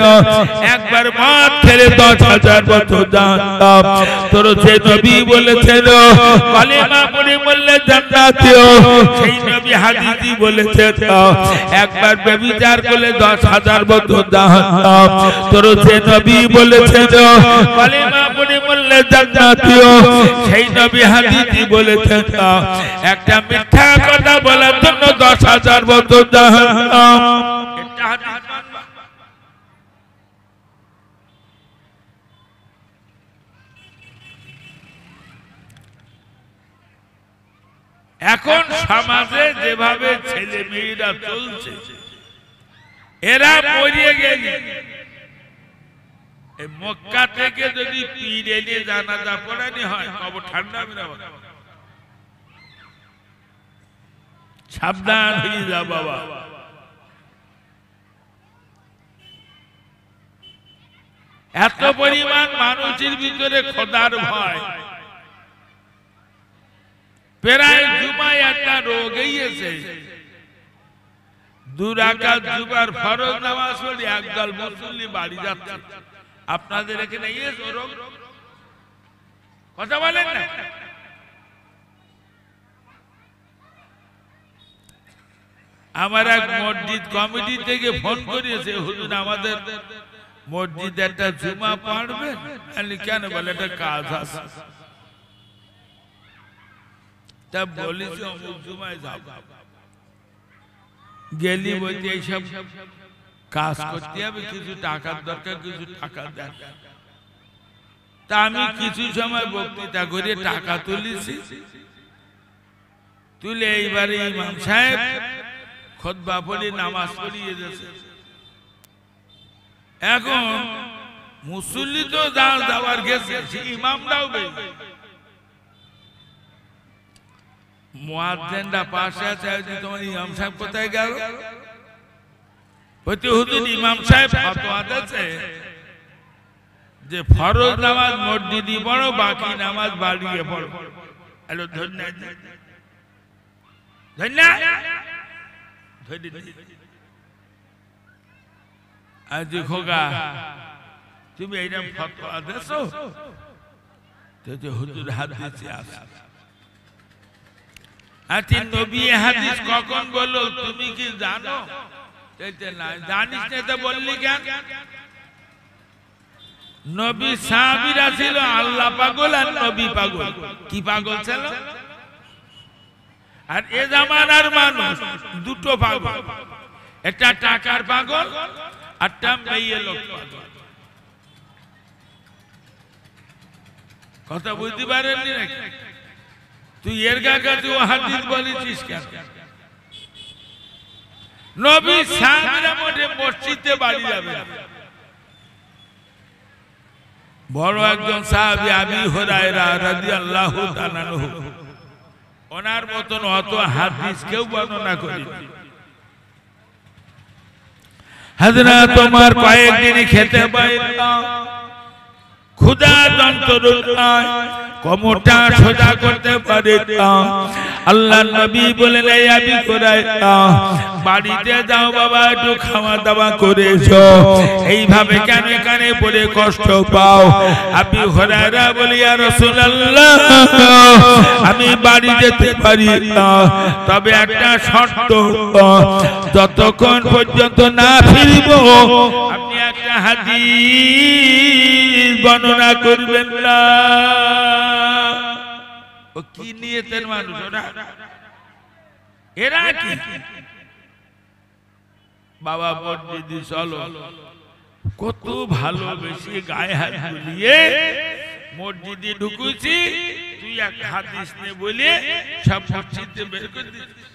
একবার মদ খেলে 10,000 বছর জান্নাত তোর যে নবী বলেছেন কলেমা পড়ে মরলে জান্নাতীয় সেই নবী হাদিসে বলেছেন একবার ব্যভিচার করলে 10,000 বছর জান্নাত তোর যে নবী বলেছেন কলেমা পড়ে মরলে জান্নাতীয় সেই নবী হাদিসে বলেছেন একটা মিথ্যা কথা বলার জন্য 10,000 বছর এখন সমাজে যেভাবে ছেলে মেয়েরা চলছে এরা মরিয়ে গেলে মক্কা থেকে যদি পীর এনে জানাজা পড়ানি হয় কবর ঠান্ডা হবে না সাবধান হয়ে যা বাবা এত পরিমাণ মানুষের ভিতরে খোদার ভয় প্রায় জুমায় একটা রোগ হয়েছে 2 রাকাত জুমার ফরজ নামাজ পড়ে একদল মুসল্লি বাড়ি যাচ্ছে আপনাদের এখানে এই রোগ কথা বলেন না আমার এক মসজিদ কমিটি থেকে ফোন করেছে হুজুর আমাদের মসজিদে একটা জুমা পড়বেন আমি কেন বলে একটা কাজ আছে তা বলেছি অমুক জুমায় যাব গেলি বলতে এইসব কাজ করতে হবে কিছু টাকার দরকার কিছু টাকা দেন তা আমি কিছু সময় বক্তৃতা করে টাকা তুলেছি তুলে এইবারে ইমাম সাহেব খুতবা পড়ে নামাজ পড়িয়ে যাচ্ছে এখন মুসল্লি তো যাওয়ার গেছে ইমামরাও বেরিয়ে মুয়াজ্জিনরা পাশে আছে তোমার ইমাম সাহেব কোথায় গেল বলতে হুজুর ইমাম সাহেব ফতোয়া দিয়েছে যে ফরজ নামাজ মসজিদে পড়ো বাকি নামাজ বাড়িয়ে পড়ো হ্যালো ধন্যবাদ আজ খোকা তুমি এইরকম ফতোয়া দিয়েছো তো হুজুর হাদিসে আছে আচ্ছা নবী হাদিস কখন বললো তুমি কি জানো না জানিস না তো বললি কেন নবী সাহাবীরা ছিল আল্লাহ পাগল আর নবী পাগল কি পাগল ছিল আর এ জামানার মানুষ দুটো পাগল একটা টাকার পাগল আর একটা মেয়ে লোক পাগল কথা বুঝতে পারেননি নাকি তুই এর কাছে ও হাদিস বলেছিস কেন নবী সাহাবীরা মোটে মসজিদে বাড়ি যাবে বড় একজন সাহাবী আবু হুরায়রা রাদিয়াল্লাহু তাআলা আনহু ওনার মতন অত হাদিস কেউ বর্ণনা করেনি হযরত ওমর কয়েকদিন খেতে পায় না ক্ষুধা যন্ত্রণায় কোমরটা সোজা করতে পারে না আল্লাহর নবী বলেন এই আবু হুরায়রা বাড়িতে যাও বাবা একটু খাওয়া দাওয়া করে এসো এইভাবে কানে কানে পড়ে কষ্ট পাও আবু হুরায়রা বলে ইয়া রাসূলুল্লাহ আমি বাড়ি যেতে পারি না তবে একটা শর্ত যতক্ষণ পর্যন্ত না ফিরব আপনি একটা হাদিস বর্ণনা করবেন না ও কি নিয়তের মানুষ ওরা এরা কি বাবা মসজিদে চলো কত ভালোবেসে গায়ে হাত বুলিয়ে মসজিদে ঢুকেছি তুই এক হাদিস নে বলে সব মসজিদে বের করে দিচ্ছিস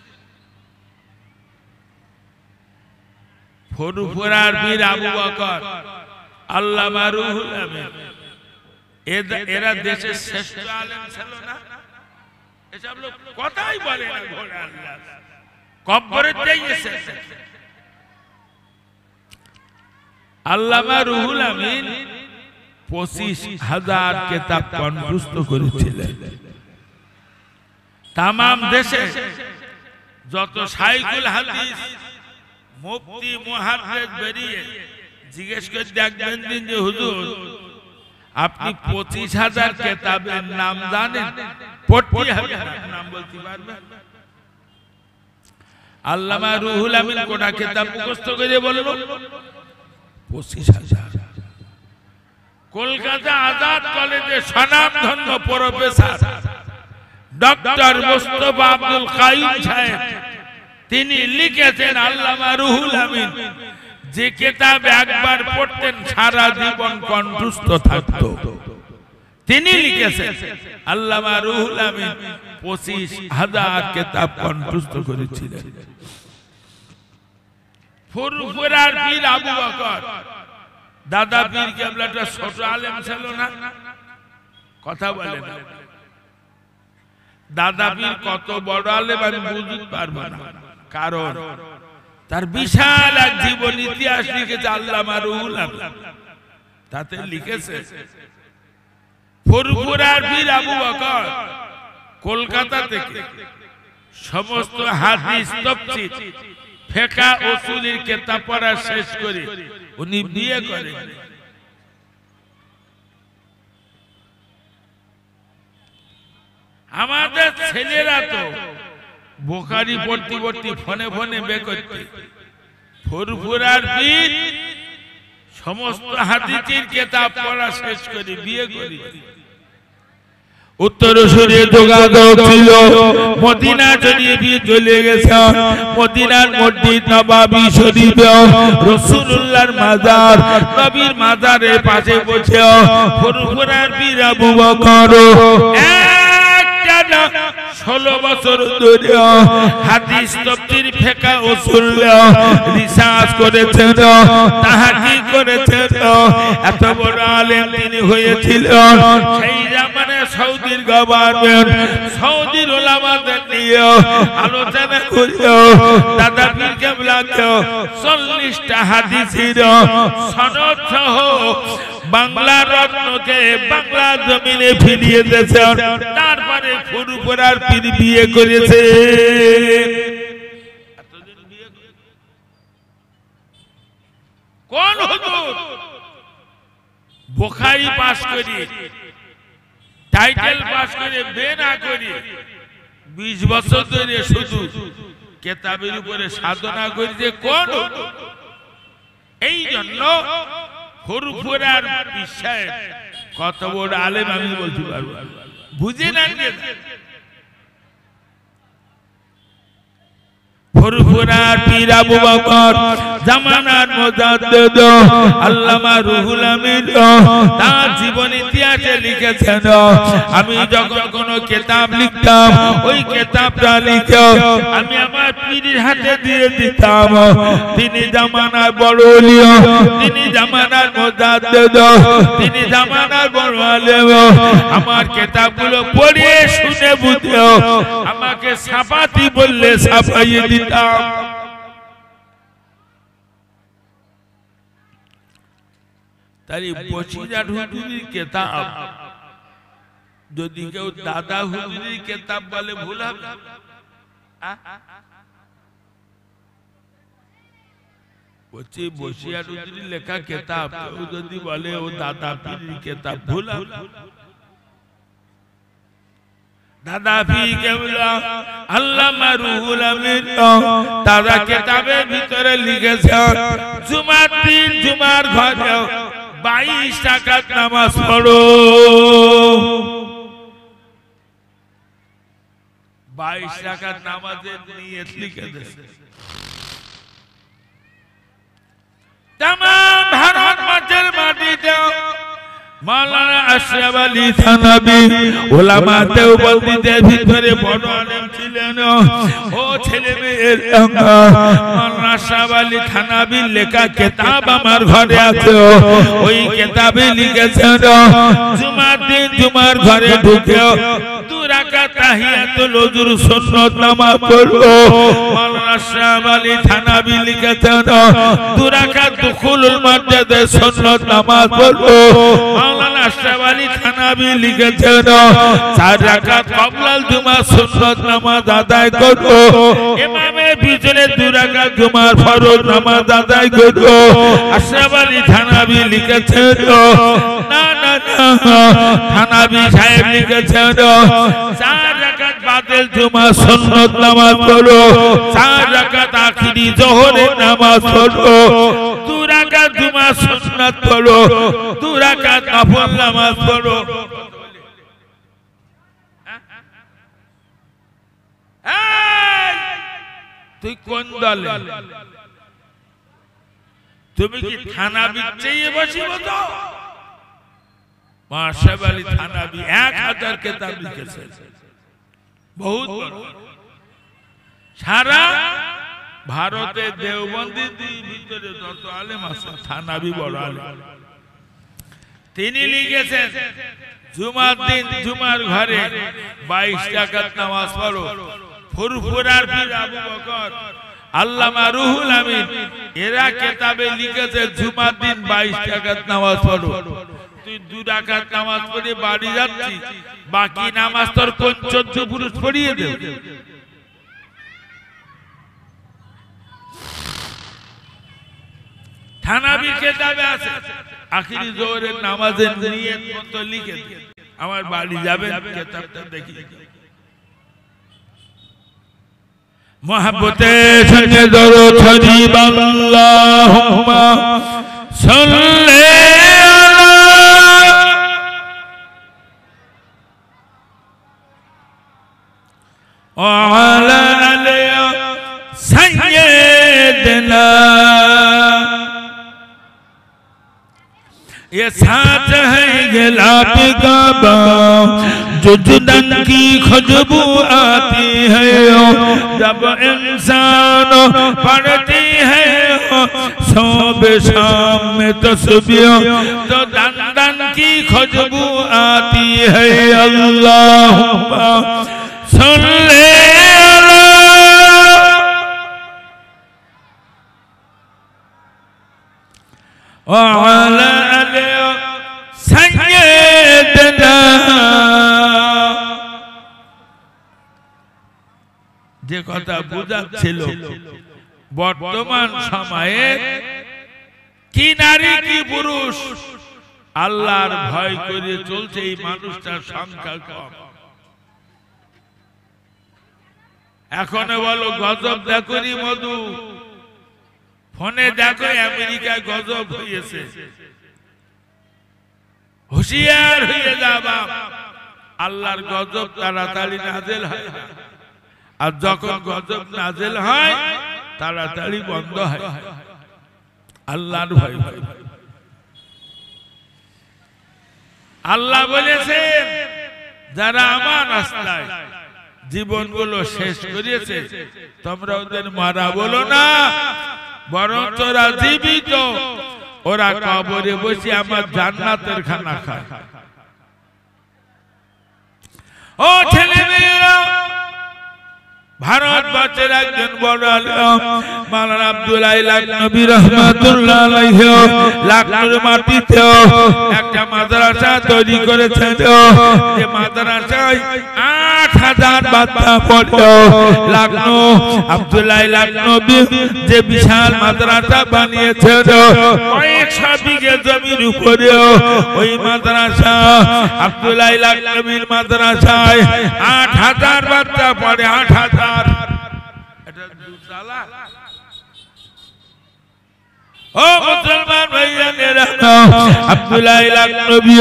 ফুরফুরার পীর আবু বকর আল্লামা রুহুল আমিন এরা দেশের শ্রেষ্ঠ আলেম ছিল না এসব লোক কথাই বলে না ঘোড়া আল্লাহ কবরে দিয়েছে আল্লামা রুহুল আমিন 25,000 কিতাব কণ্ঠস্থ করেছিলেন तमाम দেশে যত শাইখুল হাদিস মুফতি মুহাদ্দিস বেরিয়ে জিজ্ঞেস করে দেখবেন দিন যে হুজুর আপনি 25,000 কিতাবের নাম জানেন পড়তে হবে নাম বলতে পারবেন আল্লামা রুহুল আমিন কোটা কিতাব মুখস্থ করে বলল 25,000 কলকাতা আজাদ কলেজে স্বনামধন্য প্রফেসর ডক্টর মুস্তাফা আব্দুল কাইয়ুম সাহেব তিনি লিখেছেন আল্লামা রুহুল আমিন যে কিতাব একবার পড়তেন সারা জীবন কণ্ঠস্থ থাকতো তিনি লিখেছেন আল্লামা রুহুল আমিন 25,000 কিতাব কণ্ঠস্থ করেছিলেন। ফুরফুরার পীর আবু বকর দাদা পীর কেবলাটা ছোট আলেম ছিল না, কথা বলে না। দাদা পীর কত বড় আলেম আমি বুঝতে পারবো না, কারণ তার বিশাল এক জীবন ইতিহাস লিখেছে আল্লামা রুহুল আমিন। তাতে লিখেছে ফুরফুরার পীর আবু বকর কলকাতা থেকে সমস্ত হাদিস তাফসীর ফিকহ উসুলের কিতাব পড়া শেষ করে উনি বিয়ে করেন। আমাদের ছেলেরা তো বুখারী পড়তে পড়তে ফোনে ফোনে বের করতে, ফুরফুরার পীর সমস্ত হাদিসের কিতাব পড়া শেষ করে বিয়ে করে। উত্তরসূরি যোগাযোগ ছিল, মদিনা শরীফে চলে গেছে। মদিনার মসজিদ নববী শরীফে রাসূলুল্লাহর মাজার, নবীর মাজারের পাশে বসে ফুরফুরার পীর আবু বকর 16 বছর ধরে হাদিস তাফসীর ফিকহ উসুল রিসার্চ করেছেন, তাহকিক করেছেন। এত বড় আলেম তিনি হয়েছিলেন। সেই জামানে সৌদির গভর্নমেন্ট সৌদির উলামাদের নিয়ে আলোচনা করে দাদা পীর কেবলাকে 40টা হাদিসের সনদ সহ বাংলা রত্নকে বাংলা জমিনে ফিরিয়ে দিয়েছেন। তারপরে ফুরফুরার পীর বিয়ে করেছে। কোন হুজুর বুখারী পাস করে টাইটেল পাস করে বিয়ে না করে 20 বছর ধরে শুধু কিতাবের উপরে সাধনা করেছে? কোন? এই জন্য ফুরফুরার বিষয় কত বড় আলেম আমি বলতে পারবো, বুঝে না। ফুরফুরার পীর আবু বকর জামানার মুজাদ্দিদ আল্লামা রুহুল আমিন তার জীবন ইতিহাসে লিখেছেন, আমি যখন কোনো কিতাব লিখতাম ওই কিতাবটা লিখে আমি আমার পীরের হাতে দিয়ে দিতাম। তিনি জামানার বড় ওলি, তিনি জামানার মুজাদ্দিদ, তিনি জামানার বড় আলেম। আমার কিতাবগুলো পড়ে শুনে বুঝে আমাকে ছাপাতি বললে ছাপাইয়ে দিতাম। তাই বসিরহাট হুজুরের কিতাব যদি কেউ দাদা হুজুরের কিতাব বলে ভুল হবে? বলছি বসিরহাট হুজুরের লেখা কিতাব কেউ যদি বলে ও দাদা পীরের কিতাব, ভুল হবে? দাদা পীর কেবলা আল্লামা রুহুল আমিন তারা কিতাবের ভিতরে লিখেছেন জুমার দিন জুমার ঘরে 22 রাকাত নামাজ পড়ো। 22 রাকাত নামাজের নিয়ত লিখে দিয়েছে। तमाम भारत মাঠের মাটিতে মাওলানা আশরাফ আলী থানভী উলামা দেওবন্দিদের ভিতরে বড় আলেম ছিলেন। ও ছেলে মেয়ের মাওলানা আশরাফ আলী থানভীর লেখা কিতাব আমার ঘরে আছে। ওই কিতাবে লিখেছেন জুমার দিন জুমার ঘরে ঢুকে 2 রাকাত তাহিয়াতুল ওযুর সুন্নাত নামাজ পড়ো। মাওলানা আশরাফ আলী থানভী লিখেছেন 2 রাকাত দুখুলুল মসজিদে সুন্নাত নামাজ পড়ো। মাওলানা আশরাফ আলী থানভী লিখেছেন 4 রাকাত ক্বাবলাল জুমা সুন্নাত নামাজ আদায় করো। ইমামের পিছনে 2 রাকাত জুমার ফরজ নামাজ আদায় করো। আশরাফ আলী থানভী লিখেছেন না না না, থানভী সাহেব লিখেছেন 4 রাকাত বাতিল জুমা সুন্নাত নামাজ পড়ো। 4 রাকাত আখিরি যোহরের নামাজ পড়ো। 2 রাকাত জুমা সুন্নাত পড়ো। 2 রাকাত নফল নামাজ পড়ো। তুই কোন দলে? তুমি কি থানভীর চেয়ে বসিব? তো মাশরাফ আলী থানভী 1000 কিতাব লিখেছেন, বহুত বড়। সারা ভারতে দেওবন্দির ভিতরে যত আলেম আছে থানভী বড় আলেম। তিনি লিখেছেন জুমার দিন জুমার ঘরে 22 রাকাত নামাজ পড়ো। ফুরফুরার পীর আবু বকর, আল্লামা রুহুল আমিন এরা কিতাবে লিখেছে জুমার দিন 22 রাকাত নামাজ পড়ো। তুই 2 রাকাত নামাজ পড়ে বাড়ি যাচ্ছি, বাকি নামাজ তোর কোন 14 পুরুষ পড়িয়ে দেব। থানভীর কিতাবে আছে আখিরি জোহরের নামাজের নিয়ত মতো লিখে দিন, আমার বাড়ি যাবেন কিতাবটা দেখি। মোহাব্বতে সঙ্গে দরুদ শরীফ আল্লাহুম্মা সাল্লি আলা আলি সাইয়্যিদিনা। ये साथ है गुलाब का बाग जो जुदन की खुशबू आती है, जब इंसान पढ़ती है सुबह शाम में तस्बीह तो दन दन की खुशबू आती है। अल्लाहुम्मा सल्ली अला যে কথা বুঝাচ্ছিল বর্তমান সময়ে কি নারী কি পুরুষ আল্লাহর ভয় করে চলছে, এই মানুষটার সংখ্যা কম। এখনো বলো গজব দেখনি মধু, ফোনে দেখো আমেরিকায় গজব হয়েছে, হুঁশিয়ার হয়ে যাবা। আল্লাহর গজব তাড়াতাড়ি নাজেল হয়, আর যখন গজব নাজেল হয় তাড়াতাড়ি বন্ধ হয়। আল্লাহর ভয়। আল্লাহ বলেছেন যারা আমার রাস্তায় জীবনগুলো শেষ করেছে তোমরা ওদের মারা বলো না, বরং তোরা জীবিত, ওরা কবরে বসে আমার জান্নাতের খানা খায়। ও ছেলে মেয়েরা, ভারতবর্ষের একজন বড় আলেম মাওলানা আব্দুল্লাহ লাখনবী রাহমাতুল্লাহ আলাইহি লাখনৌর মাটিতে একটা মাদ্রাসা তৈরি করেছেন। যে মাদ্রাসায় 8000 বাচ্চা পড়ে। লাখনৌ আব্দুল্লাহ লাখনবী যে বিশাল মাদ্রাসা বানিয়েছেন, কয়েকশো বিঘে জমির উপরে ওই মাদ্রাসা আব্দুল্লাহ লাখনবীর মাদ্রাসায় 8000 বাচ্চা পড়ে। 8000 ও মুসলমান ভাইয়েরা, আব্দুল্লাহ লাখনবী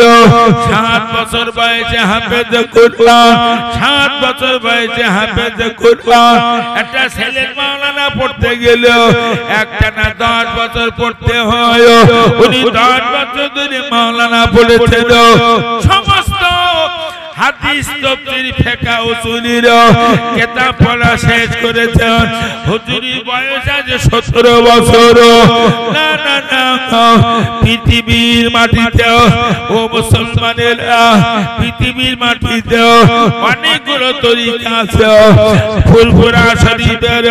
7 বছর বয়সে হাফেজ কুরআন, 7 বছর বয়সে হাফেজ কুরআন। একটা ছেলে মাওলানা পড়তে গেল একটা না 10 বছর পড়তে হয়। উনি 10 বছর ধরে মাওলানা পড়েছেন। সমস্ত হাদিস তফসির ফিকহ উসুলের কিতাব পড়া শেষ করেছেন। হুজুরি বয়স আছে 17 বছর। না না না, পৃথিবীর মাটিতে ও মুসলমানেরা, পৃথিবীর মাটিতে অনেকগুলো তরিকা আছে। ফুলপুরা শরীফের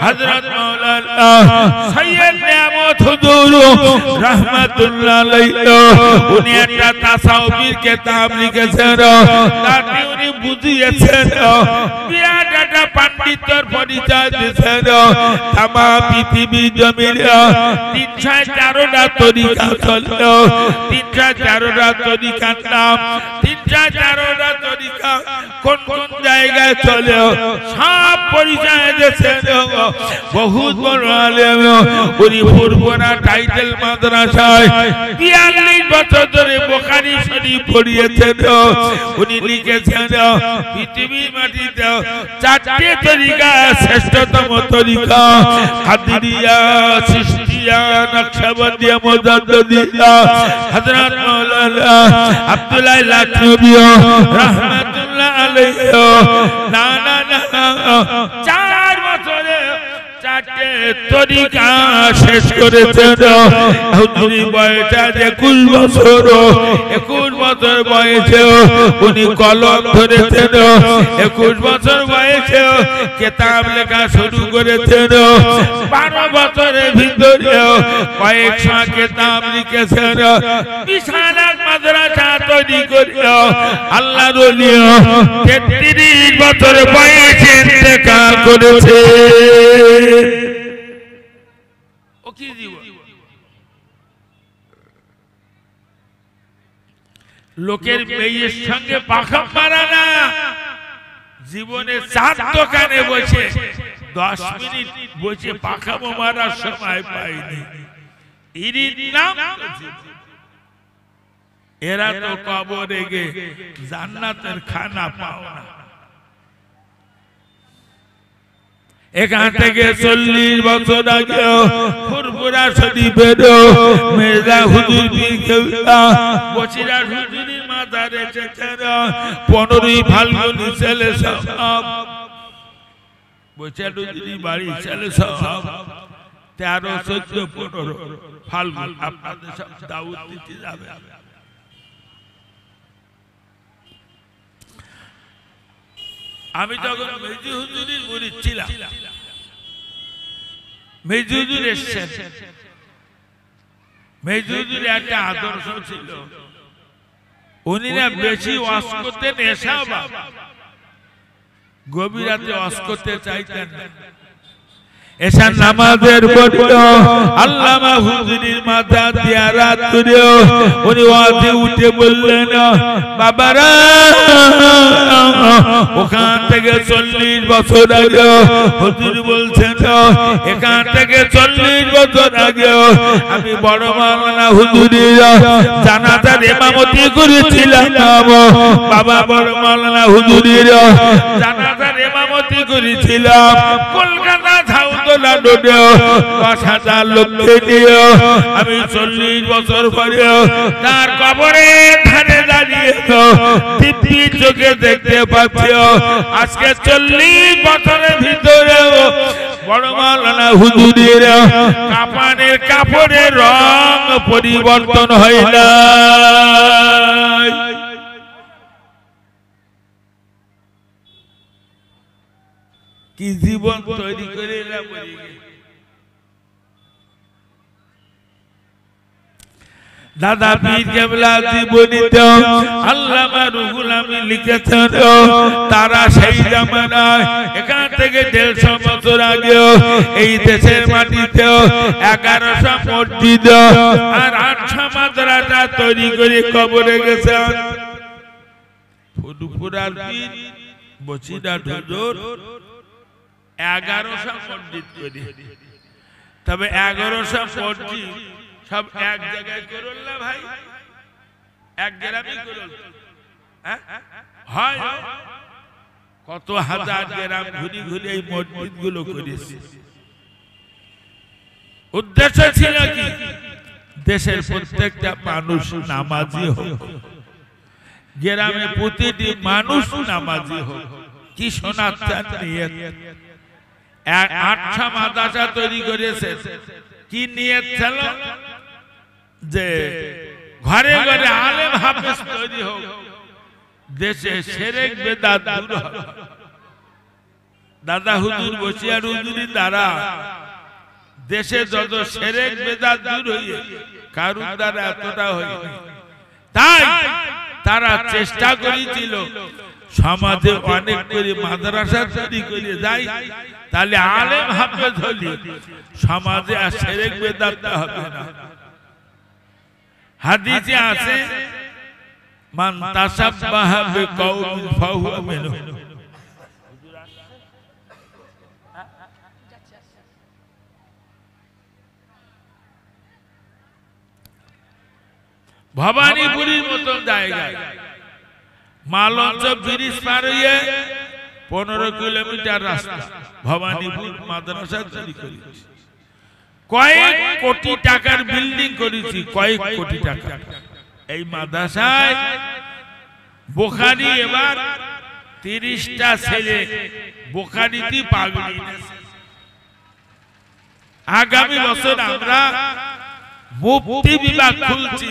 হযরত মাওলানা সৈয়দ নিয়ামত হুজুর রাহমাতুল্লাহ আলাইহি উনি একটা তাসাউফের কিতাব লিখেছেন। তাতে উনি বুঝিয়েছেন, বিরাট একটা পাণ্ডিত্যের পরিচয় দিয়েছেন। তামাম পৃথিবীর জমিনে 314টা তরিকা চলল। 314টা তরিকার নাম, 314টা তরিকা কোন কোন জায়গায় চলে সব পরিচয় দিয়েছেন। বহুত বড় আলেম, উনি ফুরফুরা টাইটেল মাদ্রাসায় 42 বছর ধরে বুখারী শরীফ পড়িয়েছেন। উনি লিখেছেন পৃথিবীর মাটিতে 4টে তরিকা শ্রেষ্ঠতম তরিকা, কাদরিয়া, চিশতিয়া, চিশতিয়া নকশবন্দিয়া মুজাদ্দিদিয়া হযরত মাওলানা আব্দুল্লাহ লাখনবী রাহমাতুল্লাহ আলাইহি না না না 4 বছরে 4টে তরিকা শেষ করেছেন হুজুরি বয়স 21 বছর 21 বছর বয়সে উনি কলম ধরেছেন 21 বছর বয়সে কিতাব লেখা শুরু করেছেন 12 বছরের ভিতরে কয়েকশো কিতাব লিখেছেন বিশাল মাদ্রাসা তৈরি করে আল্লাহর ওলি 33 বছর বয়সে ইন্তেকাল করেছে ও কি জীবন লোকের মেয়ের সঙ্গে পাখা মারা না জীবনে 4 দোকানে বসে 10 মিনিট বসে পাখা মারার সময় পাইনি এর নাম এরা তো কবরে গিয়ে জান্নাতের খানা পাও না এখান থেকে 40 বছর আগে ফুরফুরা শরীফের মির্জা হুজুর পীর কেবলা বছিরা হুজুরের মাজারে এসেছেন 15ই ফাল্গুন ছেলে সব বছিরা হুজুরের বাড়ি ছেলে সব 13 14 15 ফাল্গুন আপনাদের সব দাওয়াত দিতে যাবে আমি যখন মেজি হুজুরের মুরিদ ছিলাম মেজি হুজুর এসেছেন মেজি হুজুর একটা আদর্শ ছিল উনি না বেশি ওয়াজ করতেন এসা গভীর রাতে ওয়াজ করতে চাইতেন না এসা নামাজের পর আল্লামা হুজুরের মাথা দিয়া রাত করে উনি ওয়াজে উঠে বললেন বাবারা ওখান থেকে 40 বছর আগে হুজুর বলছেন এখান থেকে 40 বছর আগে আমি বড় মাওলানা হুজুরের জানাজার ইমামতি করেছিলাম বাবা বড় মাওলানা হুজুরের জানাজার ইমামতি করেছিলাম কলকাতা ঝাউতলা রোডে 10,000 লোককে নিয়ে আমি 40 বছর পরে তার কবরের ধারে দাঁড়িয়ে দিব্যি চোখে দেখতে পাচ্ছি আজকে 40 বছরের ভিতরে বড় মাওলানা হুজুরের কাফনের কাপড়ের রং পরিবর্তন হয় না কি জীবন তৈরি করে দাদা পীর কেবলা জীবনীতে আল্লামা রুহুল আমিন লিখেছেন তারা সেই জামানায় এখান থেকে 150 বছর আগে এই দেশের মাটিতে 1100 মসজিদ আর 800 মাদ্রাসা তৈরি করে কবরে গেছেন ফুরফুরার পীর বছিরা হুজুর 1100 মসজিদ করে তবে 1100 মসজিদ সব এক জায়গায় করল না ভাই এক গ্রামে করল হয় কত হাজার গ্রাম ঘুরি ঘুরি এই মসজিদ গুলো করেছে উদ্দেশ্য ছিল কি দেশের প্রত্যেকটা মানুষ নামাজি হোক গ্রামে প্রতিটি মানুষ নামাজি হোক কি শোনাচ্ছেন নিয়ত 8টা মাদ্রাসা তৈরি করেছে কি নিয়ত ছিল যে ঘরে ঘরে আলেম হাফেজ তৈরি হোক দেশে শিরক বিদআত দূর হবে দাদা হুজুর বসিয়ার হুজুরের দ্বারা দেশে যত শিরক বিদআত দূর হয়ে কারুর দ্বারা এতটা হয়নি তাই তারা চেষ্টা করেছিল সমাজে অনেক করে মাদ্রাসা তৈরি করে যায় তাহলে আলেম হাফেজ হলে সমাজে আর শিরক বিদআত হবে না হাদিসে আছে মান তাসাব্বাহা বিকাউমিন ফাহুয়া মিনহুম ভবানীপুরের মতো জায়গায় মালঞ্চ ব্রিজ পার হয়ে 15 কিলোমিটার রাস্তা ভবানীপুর মাদ্রাসা তৈরি করেছে কয়েক কোটি টাকার বিল্ডিং করেছি, কয়েক কোটি টাকা। এই মাদ্রাসায় বুখারী এবার 30টা ছেলে বুখারীতে পাগড়ি এনেছে। আগামী বছর আমরা মুফতি বিভাগ খুলছি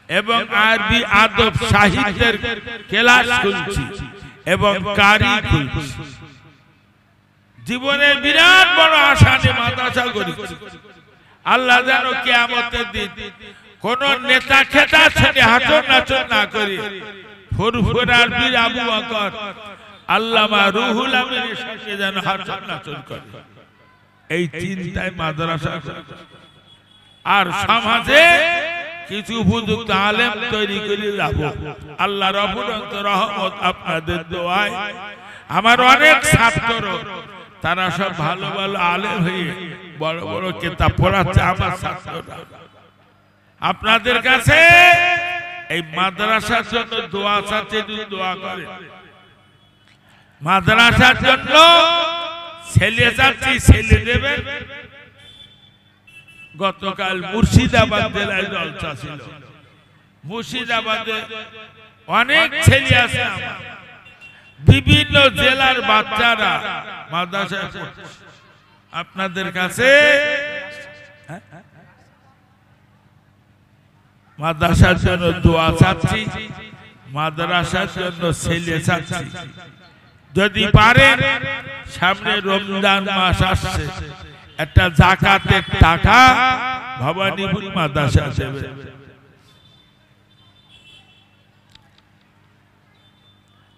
এবং আরবি আদব সাহিত্যের ক্লাস খুলছি এবং কারি খুলছি। জীবনের বিরাট বড় আশা নিয়ে মাদ্রাসা করেছি। আল্লাহ যেন কিয়ামতের দিন কোন নেতা খেতা ছেড়ে হাঁটন নাচন না করে ফুরফুরার বীর আবু বকর আল্লামা রুহুল আমিনের সঙ্গে যেন হাঁটন নাচন করে, এই চিন্তায় মাদ্রাসা। আর সমাজে কিছু উপযুক্ত আলেম তৈরি করে যাব। আল্লাহর অফুরন্ত রহমত আপনাদের দোয়ায় আমার অনেক ছাত্র, তারা সব ভালো ভালো আলেম হয়ে বড় বড় কিতাব পড়াচ্ছে আমার ছাত্ররা। আপনাদের কাছে এই মাদ্রাসার জন্য দোয়া চাচ্ছে, দোয়া করে। মাদ্রাসার জন্য ছেলে চাচ্ছি, ছেলে দেবেন। গতকাল মুর্শিদাবাদ জেলায় জলসা ছিল। মুর্শিদাবাদে অনেক ছেলে আছে আমার, বিভিন্ন জেলার বাচ্চারা মাদ্রাসায় পড়ছে। আপনাদের কাছে মাদ্রাসার জন্য দোয়া চাচ্ছি, মাদ্রাসার জন্য ছেলে চাচ্ছি। যদি পারেন সামনে রমজান মাস আসছে, একটা যাকাতের টাকা ভবানীপুর মাদ্রাসা দেবে।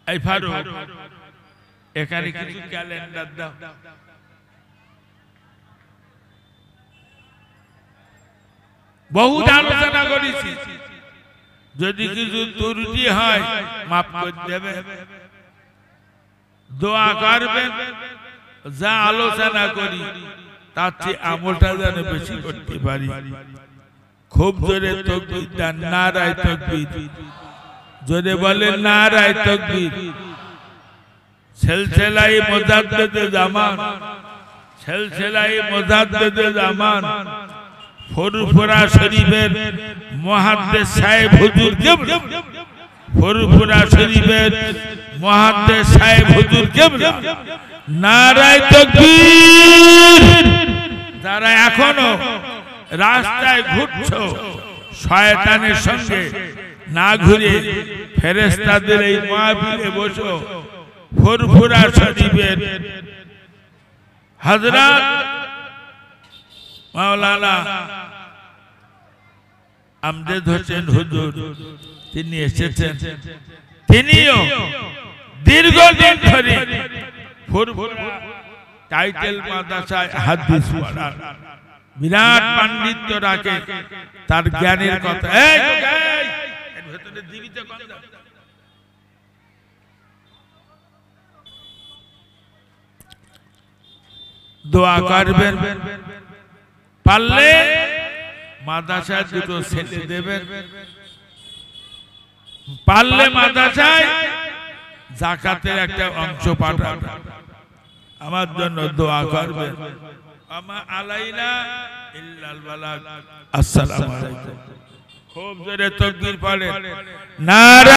এই ফারুক, এখানে কিছু ক্যালেন্ডার দাও। বহুত আলোচনা করেছি, যদি কিছু ত্রুটি হয় মাফ করে দেবে, দোয়া করবেন। যা আলোচনা করি তার চেয়ে আমলটা যেন বেশি করতে পারি। খুব জোরে তাকবীর দেন, নারায়ে তাকবীর। জোরে বলেন নারায়ে তাকবীর। সিলসিলাই মুজাদ্দিদে জামান, সিলসিলাই মুজাদ্দিদে জামান ফুরফুরা শরীফের মুহাদ্দিস সাহেব হুজুর কিবলা, ফুরফুরা শরীফের মুহাদ্দিস সাহেব হুজুর কিবলা, নারায়ে তাকবীর। যারা এখনো রাস্তায় ঘুরছো, শয়তানের সঙ্গে না ঘুরে ফেরেশতাদের এই মাহফিলে বসো। ফুরফুরা শরীফের হযরত মাওলানা আমজাদ হোসেন হুজুর তিনি এসেছেন। তিনিও দীর্ঘদিন ধরে ফুরফুরা টাইটেল মাদ্রাসায় হাদিস পড়ার বিরাট পাণ্ডিত্য রাখে। তার জ্ঞানের কথা ভেতরে জীবিত দোয়া করবেন। পারলে মাদ্রাসায় দুটো ছেলে দেবেন, পারলে মাদ্রাসায় যাকাতের একটা অংশ পাঠাবেন। আমার জন্য দোয়া করবেন। আমা আলাইনা ইল্লাল বালাগ। আসসালামু আলাইকুম। খুব জোরে তাকবীর পড়েন। নারা